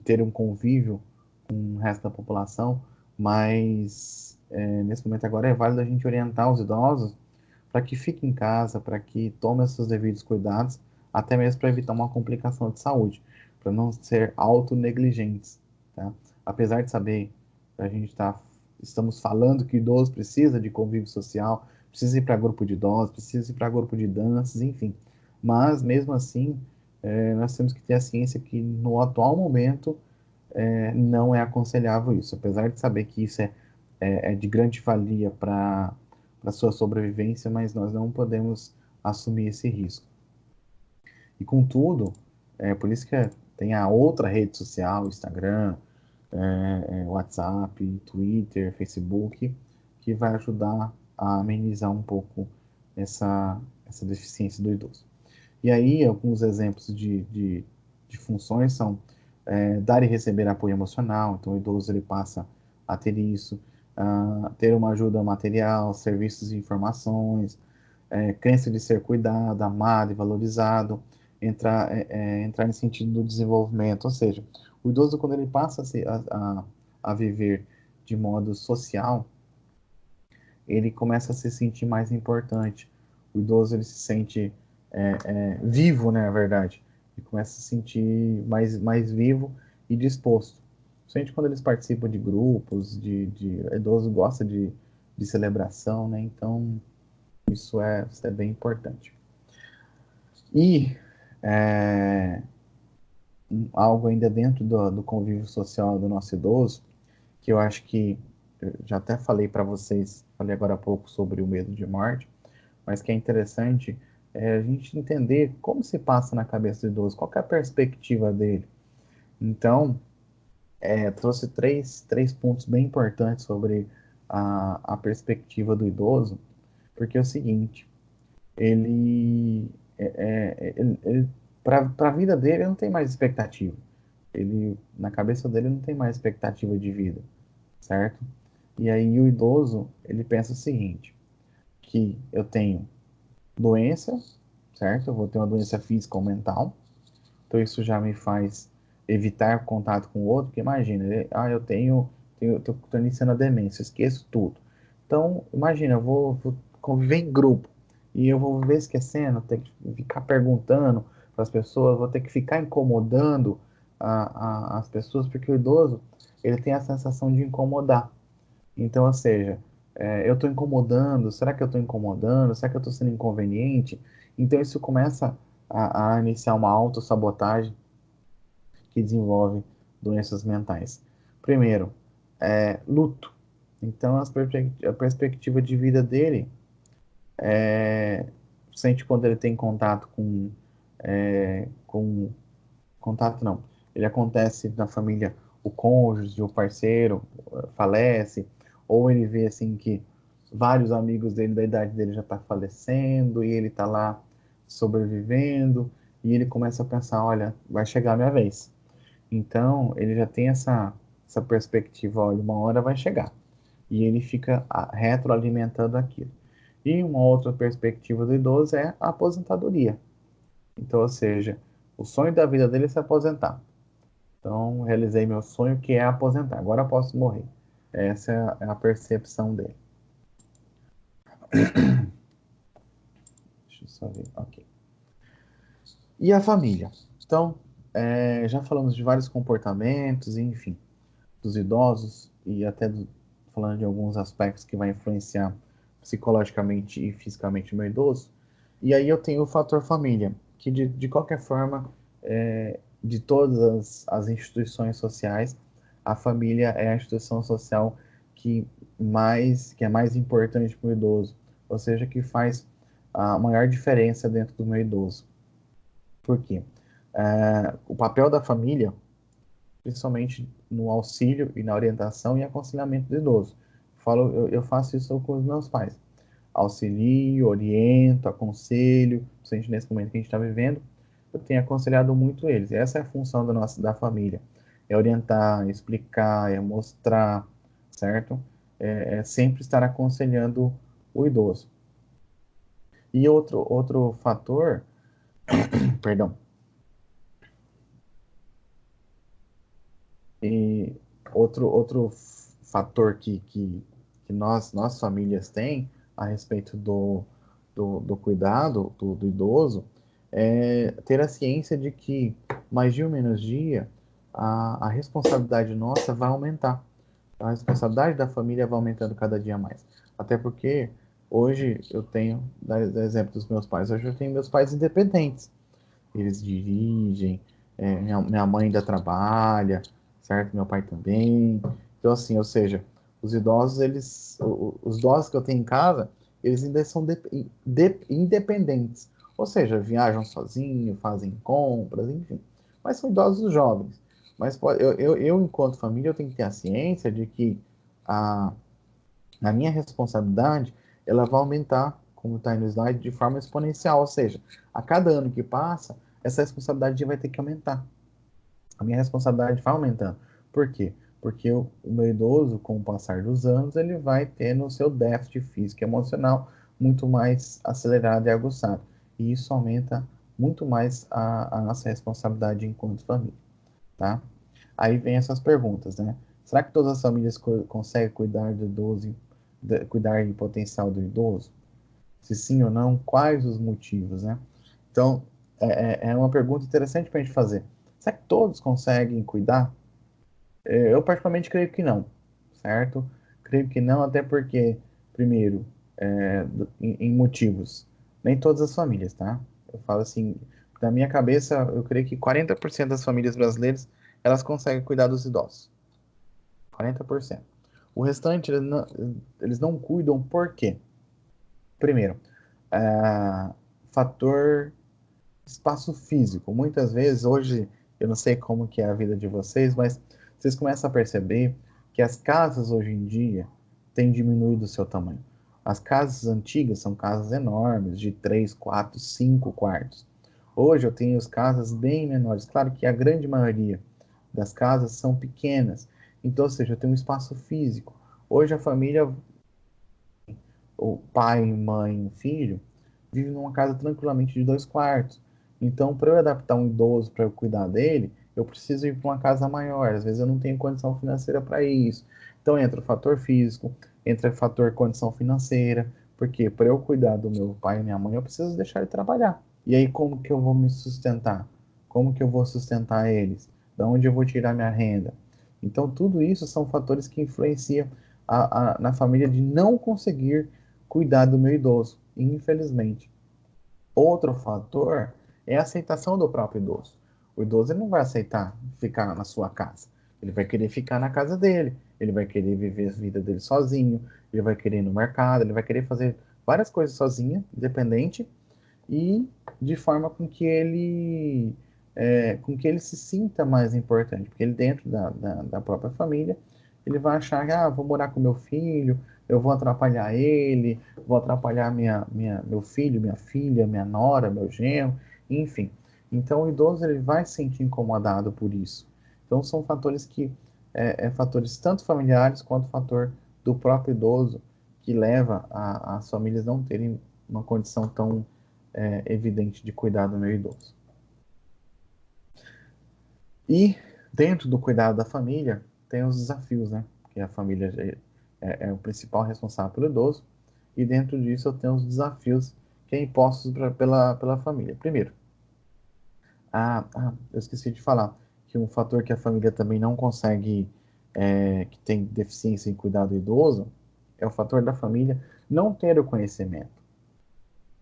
ter um convívio com o resto da população, mas nesse momento agora é válido a gente orientar os idosos para que fiquem em casa, para que tomem os seus devidos cuidados, até mesmo para evitar uma complicação de saúde, para não ser autonegligentes, tá? Apesar de saber que estamos falando que o idoso precisa de convívio social, precisa ir para grupo de idosos, precisa ir para grupo de danças, enfim. Mas, mesmo assim, nós temos que ter a ciência que, no atual momento, não é aconselhável isso. Apesar de saber que isso é de grande valia para sua sobrevivência, mas nós não podemos assumir esse risco. E contudo, por isso que tem a outra rede social, Instagram, WhatsApp, Twitter, Facebook, que vai ajudar a amenizar um pouco essa deficiência do idoso. E aí, alguns exemplos de funções são dar e receber apoio emocional, então o idoso ele passa a ter isso, ter uma ajuda material, serviços e informações, crença de ser cuidado, amado e valorizado, entrar nesse sentido do desenvolvimento, ou seja, o idoso quando ele passa a viver de modo social, ele começa a se sentir mais importante. O idoso ele se sente vivo, né, na verdade. Ele começa a se sentir mais vivo e disposto. Principalmente quando eles participam de grupos, idoso gosta de celebração, né? Então isso é bem importante. E é, algo ainda dentro do convívio social do nosso idoso, que eu acho que eu já até falei para vocês, falei agora há pouco sobre o medo de morte, mas que é interessante a gente entender como se passa na cabeça do idoso, qual é a perspectiva dele. Então, trouxe três pontos bem importantes sobre a perspectiva do idoso, porque é o seguinte, ele para a vida dele, ele não tem mais expectativa. Ele, na cabeça dele, não tem mais expectativa de vida, certo? E aí o idoso, ele pensa o seguinte, que eu tenho doença, certo? Eu vou ter uma doença física ou mental, então isso já me faz evitar contato com o outro, porque imagina, eu tô iniciando a demência, eu esqueço tudo. Então, imagina, eu vou conviver em grupo, e eu vou viver esquecendo, ter que ficar perguntando para as pessoas, vou ter que ficar incomodando as pessoas, porque o idoso, ele tem a sensação de incomodar. Então, ou seja, eu estou incomodando, será que eu estou incomodando? Será que eu estou sendo inconveniente? Então, isso começa a iniciar uma autossabotagem que desenvolve doenças mentais. Primeiro, luto. Então, a perspectiva de vida dele sente quando ele tem contato com contato não. Ele acontece na família, o cônjuge, o parceiro falece, ou ele vê assim que vários amigos dele da idade dele já está falecendo e ele está lá sobrevivendo e ele começa a pensar, olha, vai chegar a minha vez. Então ele já tem essa perspectiva, olha, uma hora vai chegar e ele fica retroalimentando aquilo. E uma outra perspectiva do idoso é a aposentadoria. Então, ou seja, o sonho da vida dele é se aposentar. Então, realizei meu sonho, que é aposentar. Agora eu posso morrer. Essa é a percepção dele. Deixa eu só ver. Ok. E a família? Então, já falamos de vários comportamentos, enfim, dos idosos e até falando de alguns aspectos que vai influenciar psicologicamente e fisicamente o meu idoso. E aí eu tenho o fator família, que de qualquer forma, de todas as instituições sociais, a família é a instituição social que é mais importante para o idoso, ou seja, que faz a maior diferença dentro do meu idoso. Por quê? O papel da família, principalmente no auxílio e na orientação e aconselhamento do idoso. Eu faço isso com os meus pais. Auxilio, oriento, aconselho, principalmente nesse momento que a gente está vivendo, eu tenho aconselhado muito eles. Essa é a função da família. É orientar, explicar, é mostrar, certo? É sempre estar aconselhando o idoso. E outro fator, perdão, e outro fator que nós famílias tem a respeito do cuidado do idoso é ter a ciência de que mais dia ou menos dia a responsabilidade nossa vai aumentar. A responsabilidade da família vai aumentando cada dia mais. Até porque hoje eu tenho, dar exemplo dos meus pais, hoje eu tenho meus pais independentes. Eles dirigem, minha mãe ainda trabalha, certo? Meu pai também. Então, assim, ou seja, os idosos, os idosos que eu tenho em casa, eles ainda são independentes. Ou seja, viajam sozinhos, fazem compras, enfim. Mas são idosos jovens. Mas enquanto família, eu tenho que ter a ciência de que a, a minha responsabilidade, ela vai aumentar, como está aí no slide, de forma exponencial. Ou seja, a cada ano que passa, essa responsabilidade vai ter que aumentar. A minha responsabilidade vai aumentando. Por quê? Porque o meu idoso, com o passar dos anos, ele vai tendo o seu déficit físico e emocional muito mais acelerado e aguçado. E isso aumenta muito mais a nossa responsabilidade enquanto família, tá? Aí vem essas perguntas, né? Será que todas as famílias conseguem cuidar do idoso, cuidar em potencial do idoso? Se sim ou não, quais os motivos, né? Então, é uma pergunta interessante para a gente fazer. Será que todos conseguem cuidar? Eu particularmente creio que não, certo? Creio que não, até porque, primeiro, em motivos, nem todas as famílias, tá? Eu falo assim, na minha cabeça, eu creio que 40% das famílias brasileiras, elas conseguem cuidar dos idosos. 40%. O restante, eles não cuidam por quê? Primeiro, fator espaço físico. Muitas vezes, hoje, eu não sei como que é a vida de vocês, mas vocês começam a perceber que as casas hoje em dia têm diminuído o seu tamanho. As casas antigas são casas enormes, de 3, 4, 5 quartos. Hoje eu tenho as casas bem menores. Claro que a grande maioria das casas são pequenas. Então, ou seja, eu tenho um espaço físico. Hoje a família, o pai, mãe, filho, vive numa casa tranquilamente de 2 quartos. Então, para eu adaptar um idoso para eu cuidar dele, eu preciso ir para uma casa maior. Às vezes eu não tenho condição financeira para isso. Então entra o fator físico, entra o fator condição financeira, porque para eu cuidar do meu pai e minha mãe, eu preciso deixar ele trabalhar. E aí como que eu vou me sustentar? Como que eu vou sustentar eles? Da onde eu vou tirar minha renda? Então tudo isso são fatores que influenciam na família de não conseguir cuidar do meu idoso, infelizmente. Outro fator é a aceitação do próprio idoso. O idoso ele não vai aceitar ficar na sua casa. Ele vai querer ficar na casa dele, ele vai querer viver a vida dele sozinho, ele vai querer ir no mercado, ele vai querer fazer várias coisas sozinho, independente, e de forma com que ele se sinta mais importante, porque ele dentro da própria família, ele vai achar, ah, vou morar com meu filho, eu vou atrapalhar ele, vou atrapalhar meu filho, minha filha, minha nora, meu genro, enfim. Então o idoso ele vai se sentir incomodado por isso. Então são fatores que fatores tanto familiares quanto fator do próprio idoso que leva as famílias não terem uma condição tão evidente de cuidar do meu idoso. E dentro do cuidado da família, tem os desafios, né? Que a família é o principal responsável pelo idoso. E dentro disso eu tenho os desafios que é impostos pela família. Primeiro, eu esqueci de falar que um fator que a família também não consegue, que tem deficiência em cuidar do idoso, é o fator da família não ter o conhecimento.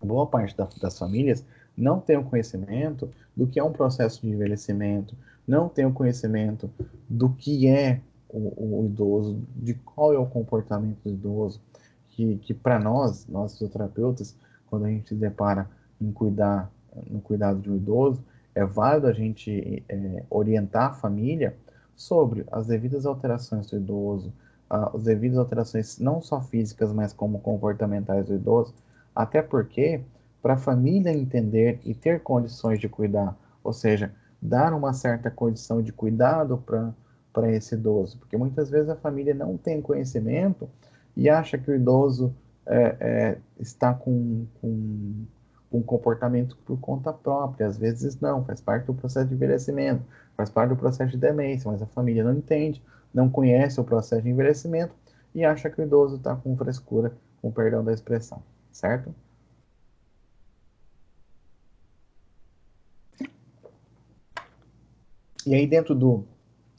Boa parte das famílias não tem o conhecimento do que é um processo de envelhecimento, não tem o conhecimento do que é o idoso, de qual é o comportamento do idoso, que para nós fisioterapeutas, quando a gente se depara no cuidado de um idoso, é válido a gente orientar a família sobre as devidas alterações do idoso, as devidas alterações não só físicas, mas como comportamentais do idoso, até porque, para a família entender e ter condições de cuidar, ou seja, dar uma certa condição de cuidado para esse idoso, porque muitas vezes a família não tem conhecimento e acha que o idoso está com um comportamento por conta própria. Às vezes não, faz parte do processo de envelhecimento, faz parte do processo de demência, mas a família não entende, não conhece o processo de envelhecimento e acha que o idoso está com frescura, com perdão da expressão, certo? E aí, dentro do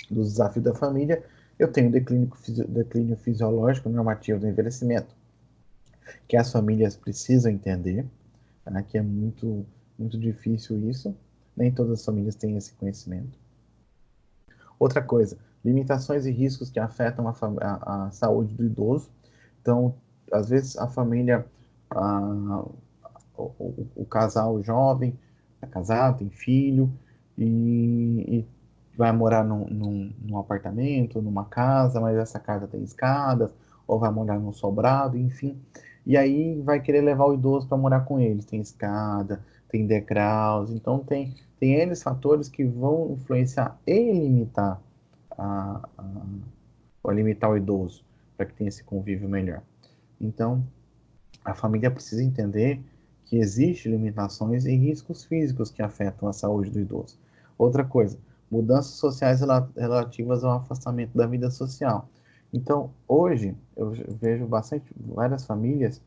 desafio da família, eu tenho o declínio fisiológico normativo do envelhecimento, que as famílias precisam entender, tá? Que é muito difícil isso, nem todas as famílias têm esse conhecimento. Outra coisa, limitações e riscos que afetam a saúde do idoso. Então, às vezes a família, a, o casal jovem é casado, tem filho e vai morar num apartamento, numa casa, mas essa casa tem escadas, ou vai morar num sobrado, enfim. E aí vai querer levar o idoso para morar com eles. Tem escada, tem degraus, então tem N fatores que vão influenciar e limitar a, a, ou limitar o idoso para que tenha esse convívio melhor. Então, a família precisa entender que existem limitações e riscos físicos que afetam a saúde do idoso. Outra coisa, mudanças sociais relativas ao afastamento da vida social. Então, hoje, eu vejo várias famílias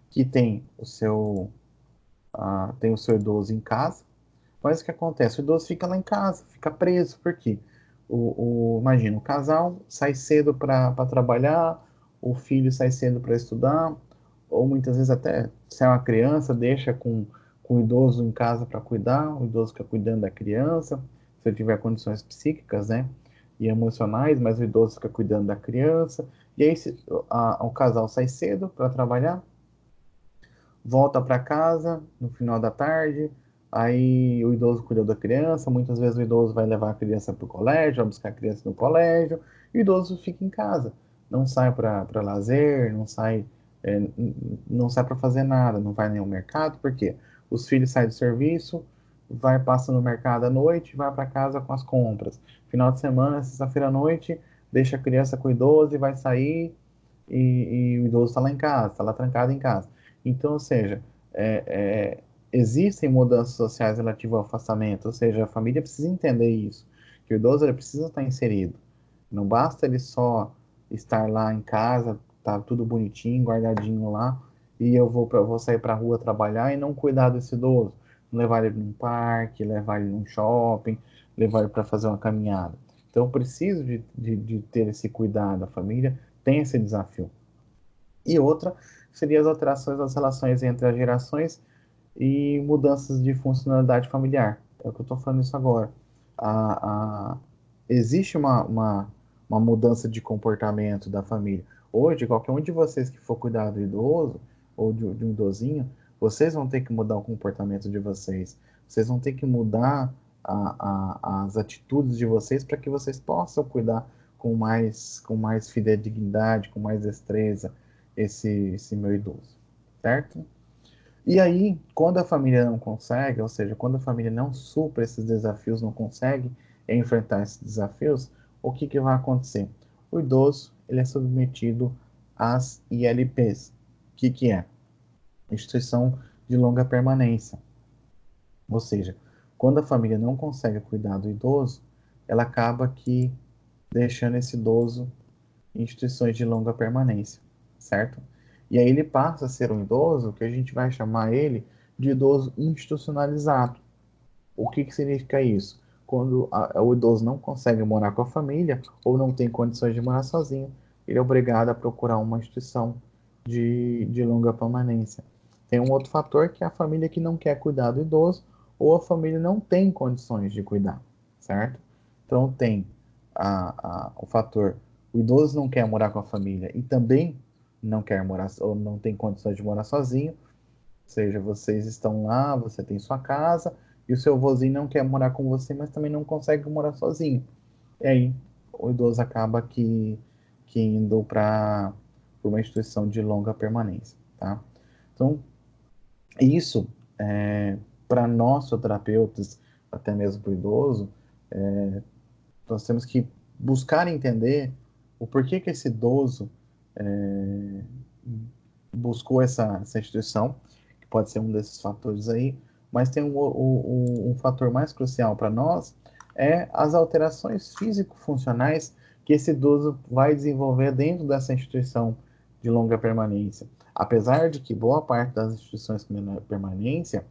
que têm o seu idoso em casa, mas o que acontece? O idoso fica lá em casa, fica preso, por quê? Imagina, o casal sai cedo para trabalhar, o filho sai cedo para estudar, ou muitas vezes até se é uma criança, deixa com o idoso em casa para cuidar, o idoso fica cuidando da criança, se ele tiver condições psíquicas, né, e emocionais, mas o idoso fica cuidando da criança, e aí o casal sai cedo para trabalhar, volta para casa no final da tarde, aí o idoso cuida da criança, muitas vezes o idoso vai levar a criança para o colégio, vai buscar a criança no colégio, e o idoso fica em casa, não sai para lazer, não sai para fazer nada, não vai nem ao mercado, porque os filhos saem do serviço, passa no mercado à noite, vai para casa com as compras. Final de semana, sexta-feira à noite, deixa a criança com o idoso e vai sair e o idoso está lá em casa, está lá trancado em casa. Então, ou seja, é, é, existem mudanças sociais relativas ao afastamento, ou seja, a família precisa entender isso, que o idoso ele precisa estar inserido. Não basta ele só estar lá em casa, tá tudo bonitinho, guardadinho lá, e vou sair para a rua trabalhar e não cuidar desse idoso, levar ele num parque, levar ele num shopping, levar ele para fazer uma caminhada. Então, eu preciso de ter esse cuidado. A família tem esse desafio. E outra seria as alterações das relações entre as gerações e mudanças de funcionalidade familiar. É o que eu estou falando isso agora. Existe uma mudança de comportamento da família. Hoje, qualquer um de vocês que for cuidar do idoso ou de um idosinho, vocês vão ter que mudar o comportamento de vocês. Vocês vão ter que mudar as atitudes de vocês para que vocês possam cuidar com mais fidedignidade, com mais destreza esse meu idoso, certo? E aí, quando a família não consegue, ou seja, quando a família não supra esses desafios, não consegue enfrentar esses desafios, o que que vai acontecer? O idoso, ele é submetido às ILPs. O que que é? Instituição de longa permanência. Ou seja, quando a família não consegue cuidar do idoso, ela acaba que deixando esse idoso em instituições de longa permanência, certo? E aí ele passa a ser um idoso que a gente vai chamar ele de idoso institucionalizado. O que que significa isso? Quando o idoso não consegue morar com a família ou não tem condições de morar sozinho, ele é obrigado a procurar uma instituição de longa permanência. Tem um outro fator que é a família que não quer cuidar do idoso ou a família não tem condições de cuidar, certo? Então tem o fator, o idoso não quer morar com a família e também não quer morar ou não tem condições de morar sozinho, ou seja, vocês estão lá, você tem sua casa e o seu vozinho não quer morar com você, mas também não consegue morar sozinho. E aí o idoso acaba que indo para uma instituição de longa permanência, tá? Então, isso, para nós, terapeutas, até mesmo para o idoso, nós temos que buscar entender o porquê que esse idoso é, buscou essa instituição, que pode ser um desses fatores aí, mas tem um fator mais crucial para nós, é as alterações físico-funcionais que esse idoso vai desenvolver dentro dessa instituição de longa permanência. Apesar de que boa parte das instituições de permanência,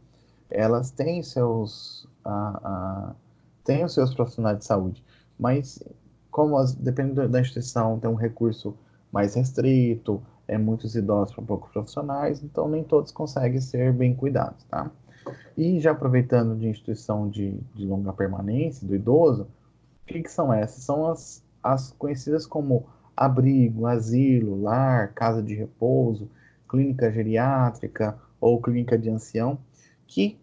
elas têm os seus profissionais de saúde, mas como dependendo da instituição, tem um recurso mais restrito, muitos idosos para poucos profissionais, então nem todos conseguem ser bem cuidados, tá? E já aproveitando de instituição de longa permanência do idoso, o que são essas? São as conhecidas como abrigo, asilo, lar, casa de repouso, clínica geriátrica ou clínica de ancião, que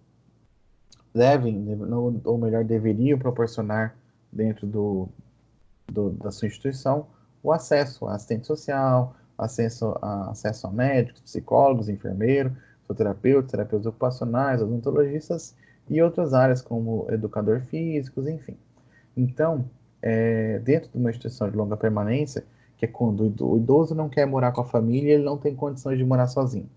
ou melhor, deveriam proporcionar dentro da sua instituição o acesso a assistente social, acesso a médicos, psicólogos, enfermeiro, fisioterapeutas, terapeutas ocupacionais, odontologistas e outras áreas como educador físicos, enfim. Então, dentro de uma instituição de longa permanência, que é quando o idoso não quer morar com a família, ele não tem condições de morar sozinho.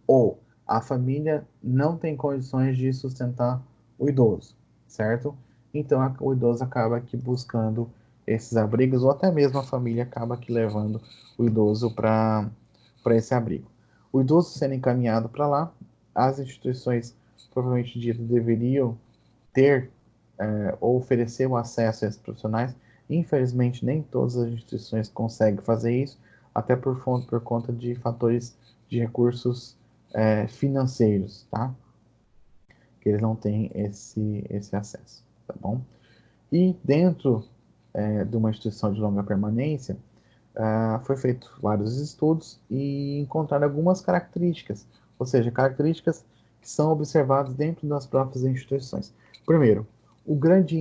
Ou a família não tem condições de sustentar o idoso, certo? Então o idoso acaba aqui buscando esses abrigos, ou até mesmo a família acaba aqui levando o idoso para esse abrigo. O idoso sendo encaminhado para lá, as instituições provavelmente ditas deveriam ter ou oferecer o acesso a esses profissionais. Infelizmente, nem todas as instituições conseguem fazer isso, até por conta de fatores de recursos financeiros, tá? Que eles não têm esse acesso, tá bom? E dentro de uma instituição de longa permanência, foi feito vários estudos e encontraram algumas características, ou seja, características que são observadas dentro das próprias instituições. Primeiro, o grande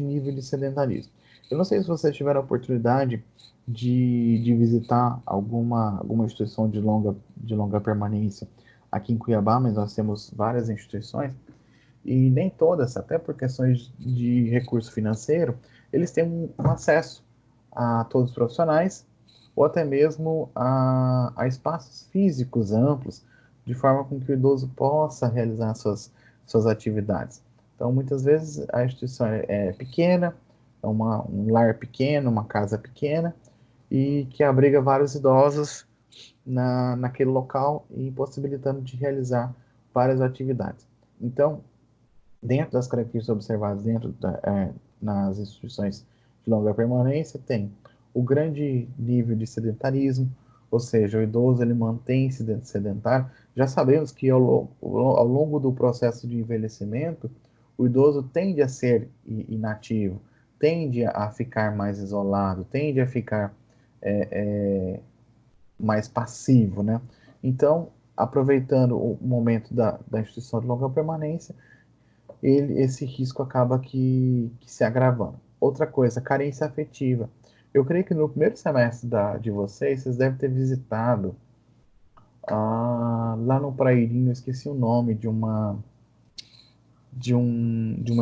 nível de sedentarismo. Eu não sei se vocês tiveram a oportunidade de visitar alguma instituição de longa permanência aqui em Cuiabá, mas nós temos várias instituições. E nem todas, até por questões de recurso financeiro, eles têm um acesso a todos os profissionais, ou até mesmo a espaços físicos amplos, de forma com que o idoso possa realizar suas atividades. Então, muitas vezes, a instituição é pequena, é um lar pequeno, uma casa pequena, e que abriga vários idosos naquele local e possibilitando de realizar várias atividades. Então, dentro das características observadas nas instituições de longa permanência, tem o grande nível de sedentarismo, ou seja, o idoso ele mantém-se sedentário. Já sabemos que ao longo do processo de envelhecimento, o idoso tende a ser inativo, tende a ficar mais isolado, tende a ficar é, é, mais passivo, né? Então, aproveitando o momento da instituição de longa permanência, esse risco acaba que se agravando. Outra coisa, carência afetiva. Eu creio que no primeiro semestre de vocês devem ter visitado lá no Prairinho, eu esqueci o nome de uma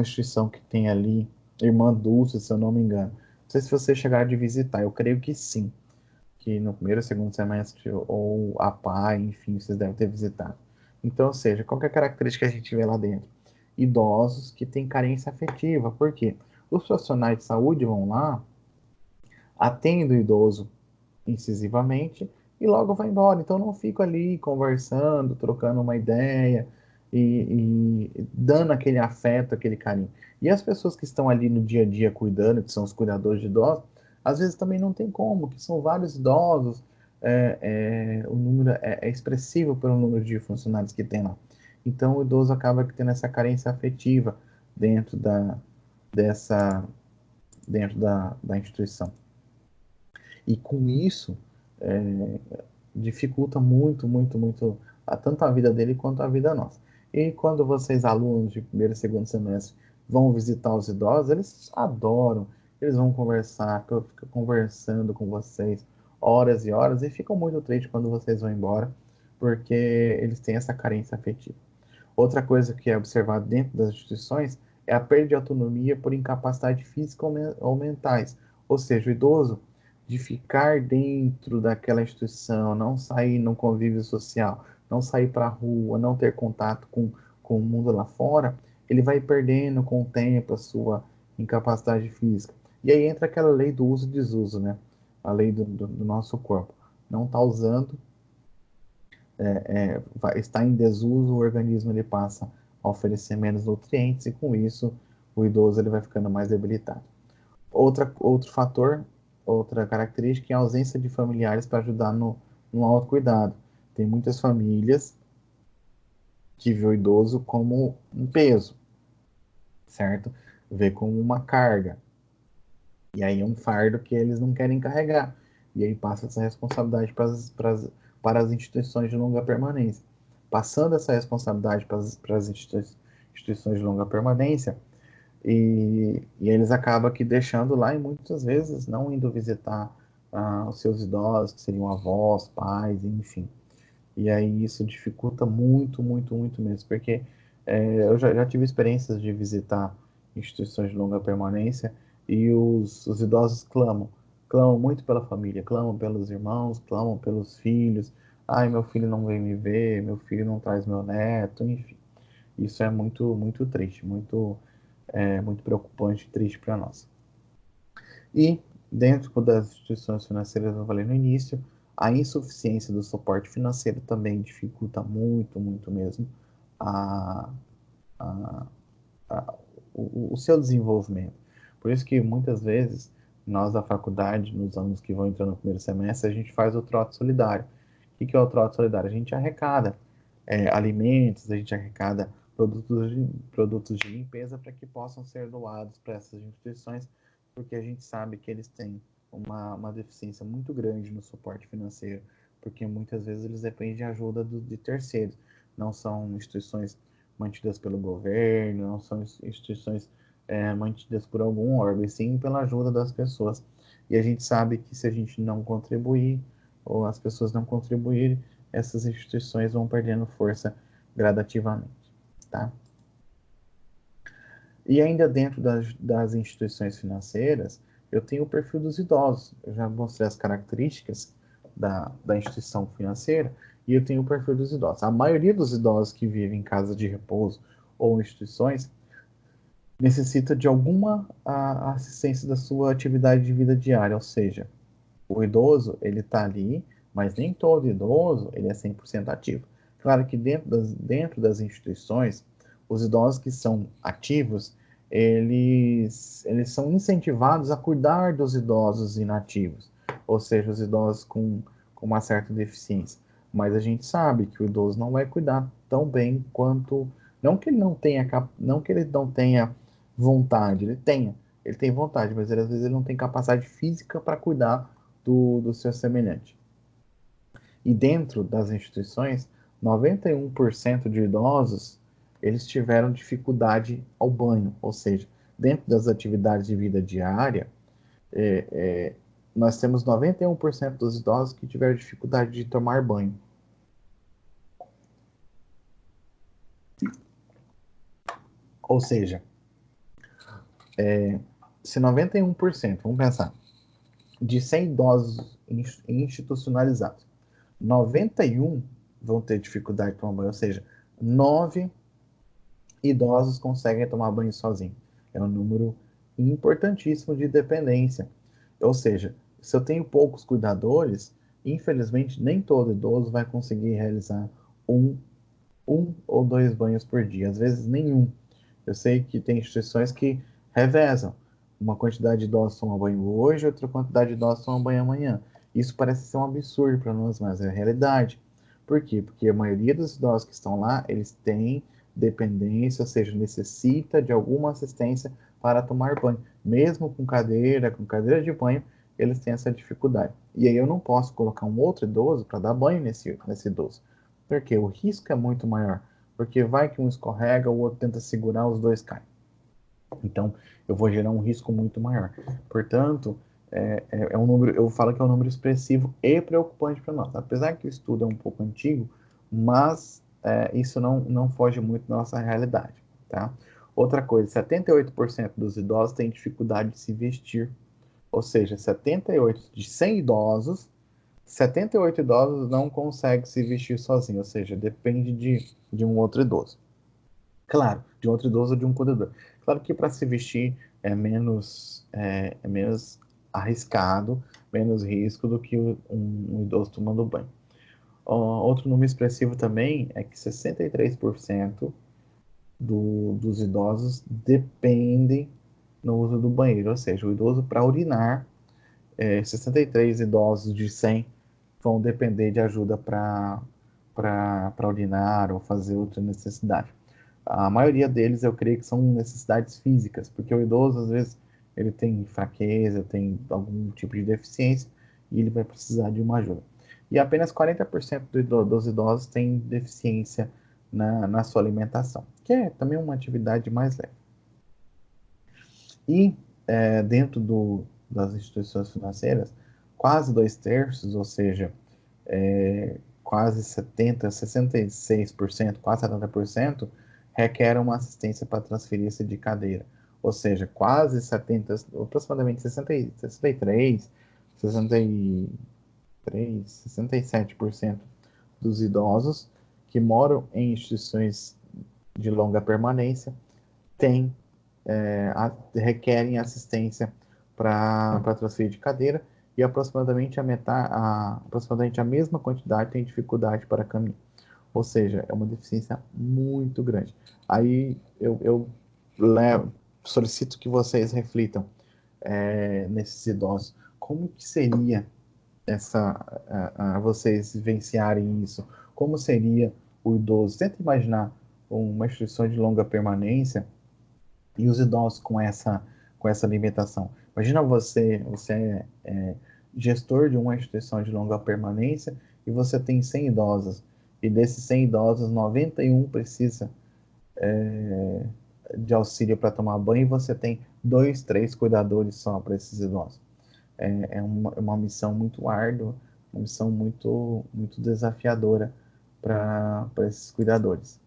instituição que tem ali, Irmã Dulce, se eu não me engano. Não sei se vocês chegaram de visitar, eu creio que sim, que no primeiro ou segundo semestre, ou a PAI, enfim, vocês devem ter visitado. Então, ou seja, qual que é a característica que a gente vê lá dentro? Idosos que têm carência afetiva. Por quê? Os profissionais de saúde vão lá, atendem o idoso incisivamente e logo vai embora. Então não fico ali conversando, trocando uma ideia e dando aquele afeto, aquele carinho. E as pessoas que estão ali no dia a dia cuidando, que são os cuidadores de idosos, às vezes também não tem como, que são vários idosos, o número é expressivo pelo número de funcionários que tem lá. Então o idoso acaba tendo essa carência afetiva dentro dessa, dentro da instituição. E com isso, é, dificulta muito, muito, muito tanto a vida dele quanto a vida nossa. E quando vocês, alunos de primeiro e segundo semestre, vão visitar os idosos, eles adoram, eles vão conversar, ficam conversando com vocês horas e horas, e ficam muito tristes quando vocês vão embora, porque eles têm essa carência afetiva. Outra coisa que é observada dentro das instituições é a perda de autonomia por incapacidade física ou mentais. Ou seja, o idoso de ficar dentro daquela instituição, não sair no convívio social, não sair para a rua, não ter contato com o mundo lá fora, ele vai perdendo com o tempo a sua incapacidade física. E aí entra aquela lei do uso e desuso, né? A lei do nosso corpo. Não está usando, está em desuso, o organismo ele passa a oferecer menos nutrientes e com isso o idoso ele vai ficando mais debilitado. Outro fator, outra característica é a ausência de familiares para ajudar no autocuidado. Tem muitas famílias que vê o idoso como um peso, certo? Vê como uma carga. E aí é um fardo que eles não querem carregar. E aí passa essa responsabilidade para as instituições de longa permanência. Passando essa responsabilidade para as instituições de longa permanência, e eles acabam aqui deixando lá e muitas vezes não indo visitar os seus idosos, que seriam avós, pais, enfim. E aí isso dificulta muito, muito, muito mesmo, porque eu já tive experiências de visitar instituições de longa permanência e os idosos clamam muito pela família, clamam pelos irmãos, clamam pelos filhos. Ai, meu filho não vem me ver, meu filho não traz meu neto, enfim. Isso é muito, muito triste, muito preocupante e triste para nós. E, dentro das instituições financeiras, eu falei no início, a insuficiência do suporte financeiro também dificulta muito, muito mesmo a, a, o seu desenvolvimento. Por isso que muitas vezes nós da faculdade, nos alunos que vão entrando no primeiro semestre, a gente faz o trote solidário. O que é o trote solidário? A gente arrecada alimentos, a gente arrecada produtos de limpeza para que possam ser doados para essas instituições, porque a gente sabe que eles têm uma deficiência muito grande no suporte financeiro, porque muitas vezes eles dependem de ajuda de terceiros. Não são instituições mantidas pelo governo, não são instituições mantidas por algum órgão, e sim pela ajuda das pessoas. E a gente sabe que se a gente não contribuir, ou as pessoas não contribuírem, essas instituições vão perdendo força gradativamente, tá? E ainda dentro das instituições financeiras, eu tenho o perfil dos idosos. Eu já mostrei as características da instituição financeira e eu tenho o perfil dos idosos. A maioria dos idosos que vivem em casa de repouso ou instituições necessita de alguma assistência da sua atividade de vida diária, ou seja, o idoso, ele está ali, mas nem todo idoso, ele é 100% ativo. Claro que dentro das instituições, os idosos que são ativos, eles são incentivados a cuidar dos idosos inativos, ou seja, os idosos com uma certa deficiência. Mas a gente sabe que o idoso não vai cuidar tão bem quanto... Não que ele não tenha vontade, ele tem vontade, mas às vezes ele não tem capacidade física para cuidar do seu semelhante. E dentro das instituições, 91% de idosos, eles tiveram dificuldade ao banho, ou seja, dentro das atividades de vida diária, é, é, nós temos 91% dos idosos que tiveram dificuldade de tomar banho. Ou seja, se 91%, vamos pensar, de 100 idosos institucionalizados, 91 vão ter dificuldade de tomar banho, ou seja, 9 idosos conseguem tomar banho sozinhos. É um número importantíssimo de dependência. Ou seja, se eu tenho poucos cuidadores, infelizmente nem todo idoso vai conseguir realizar um, um ou dois banhos por dia, às vezes nenhum. Eu sei que tem instituições que revezam. Uma quantidade de idosos toma banho hoje, outra quantidade de idosos toma banho amanhã. Isso parece ser um absurdo para nós, mas é a realidade. Por quê? Porque a maioria dos idosos que estão lá, eles têm dependência, ou seja, necessita de alguma assistência para tomar banho. Mesmo com cadeira de banho, eles têm essa dificuldade. E aí eu não posso colocar um outro idoso para dar banho nesse idoso. Porque o risco é muito maior. Porque vai que um escorrega, o outro tenta segurar, os dois caem. Então, eu vou gerar um risco muito maior. Portanto, é um número, eu falo que é um número expressivo e preocupante para nós. Apesar que o estudo é um pouco antigo, mas isso não foge muito da nossa realidade, tá? Outra coisa, 78% dos idosos têm dificuldade de se vestir. Ou seja, 78 de 100 idosos, 78 idosos não conseguem se vestir sozinhos, ou seja, depende de um outro idoso. Claro, de um outro idoso ou de um cuidador. Claro que para se vestir é menos arriscado, menos risco do que um idoso tomando banho. Outro número expressivo também é que 63% dos idosos dependem no uso do banheiro, ou seja, o idoso para urinar, 63 idosos de 100 vão depender de ajuda para urinar ou fazer outra necessidade. A maioria deles eu creio que são necessidades físicas, porque o idoso às vezes ele tem fraqueza, tem algum tipo de deficiência e ele vai precisar de uma ajuda. E apenas 40% dos idosos têm deficiência na sua alimentação, que é também uma atividade mais leve. E dentro das instituições financeiras, quase 2/3, ou seja, quase 66%, quase 70%, requer uma assistência para transferência de cadeira. Ou seja, quase 70, aproximadamente 63, 67% dos idosos que moram em instituições de longa permanência têm requerem assistência para transferir de cadeira e aproximadamente aproximadamente a mesma quantidade tem dificuldade para caminhar. Ou seja, é uma deficiência muito grande. Aí eu solicito que vocês reflitam nesses idosos. Como que seria vocês vivenciarem isso? Como seria o idoso? Tenta imaginar uma instituição de longa permanência e os idosos com essa limitação. Imagina você é gestor de uma instituição de longa permanência e você tem 100 idosos. E desses 100 idosos, 91 precisa de auxílio para tomar banho e você tem 2, 3 cuidadores só para esses idosos. É uma missão muito árdua, uma missão muito, muito desafiadora para esses cuidadores.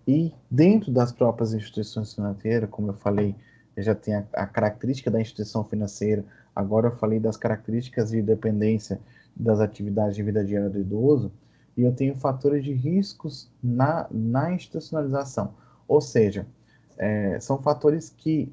E dentro das próprias instituições financeiras, como eu falei, já tem a característica da instituição financeira. Agora eu falei das características de dependência das atividades de vida diária do idoso, e eu tenho fatores de riscos na institucionalização. Ou seja, são fatores que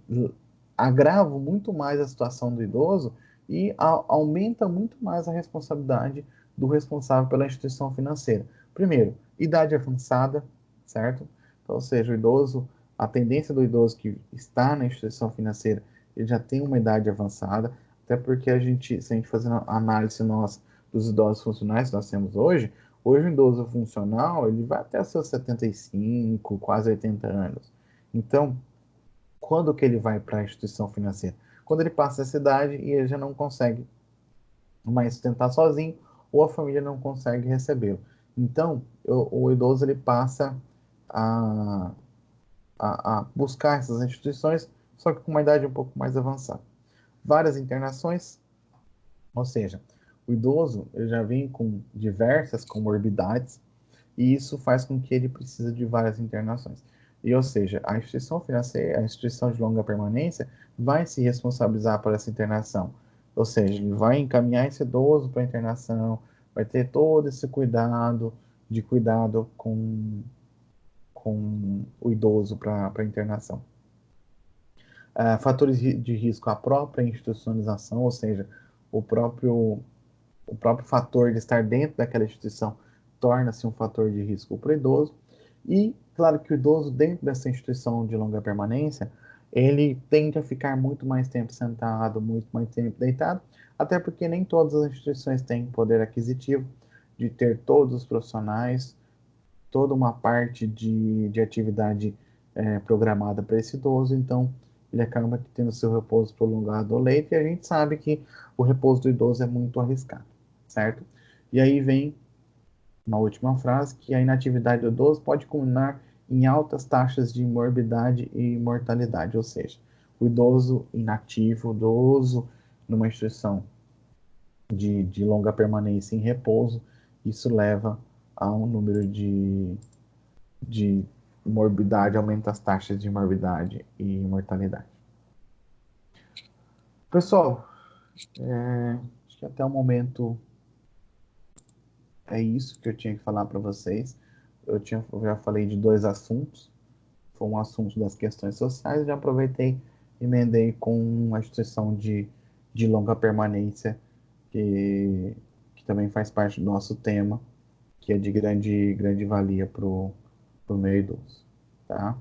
agravam muito mais a situação do idoso e aumenta muito mais a responsabilidade do responsável pela instituição financeira. Primeiro, idade avançada, certo? Então, ou seja, o idoso, a tendência do idoso que está na instituição financeira, ele já tem uma idade avançada, até porque se a gente fazer a análise nossa dos idosos funcionais que nós temos hoje, hoje o idoso funcional, ele vai até seus 75, quase 80 anos. Então, quando que ele vai para a instituição financeira? Quando ele passa essa idade e ele já não consegue mais sustentar sozinho, ou a família não consegue recebê-lo. Então, o idoso ele passa a, a buscar essas instituições, só que com uma idade um pouco mais avançada. Várias internações, ou seja, o idoso ele já vem com diversas comorbidades, e isso faz com que ele precise de várias internações. E, ou seja, a instituição financeira, a instituição de longa permanência, vai se responsabilizar por essa internação. Ou seja, ele vai encaminhar esse idoso para a internação, vai ter todo esse cuidado, de cuidado com o idoso para a internação. Fatores de risco, a própria institucionalização, ou seja, o próprio, o próprio fator de estar dentro daquela instituição torna-se um fator de risco para o idoso. E, claro que o idoso, dentro dessa instituição de longa permanência, ele tende a ficar muito mais tempo sentado, muito mais tempo deitado, até porque nem todas as instituições têm poder aquisitivo de ter todos os profissionais, toda uma parte de atividade programada para esse idoso, então ele acaba tendo seu repouso prolongado ao leito, e a gente sabe que o repouso do idoso é muito arriscado, certo? E aí vem uma última frase, que a inatividade do idoso pode culminar em altas taxas de morbidade e mortalidade, ou seja, o idoso inativo, o idoso numa instituição de longa permanência em repouso, isso leva a um número de morbidade, aumenta as taxas de morbidade e mortalidade. Pessoal, acho que até o momento é isso que eu tinha que falar para vocês. Eu já falei de dois assuntos. Foi um assunto das questões sociais, já aproveitei e emendei com a instituição de longa permanência, que também faz parte do nosso tema, que é de grande valia para o meio idoso. Tá?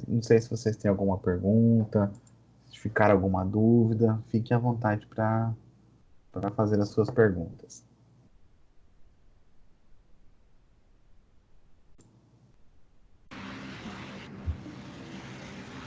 Não sei se vocês têm alguma pergunta, se ficar alguma dúvida, fique à vontade para fazer as suas perguntas.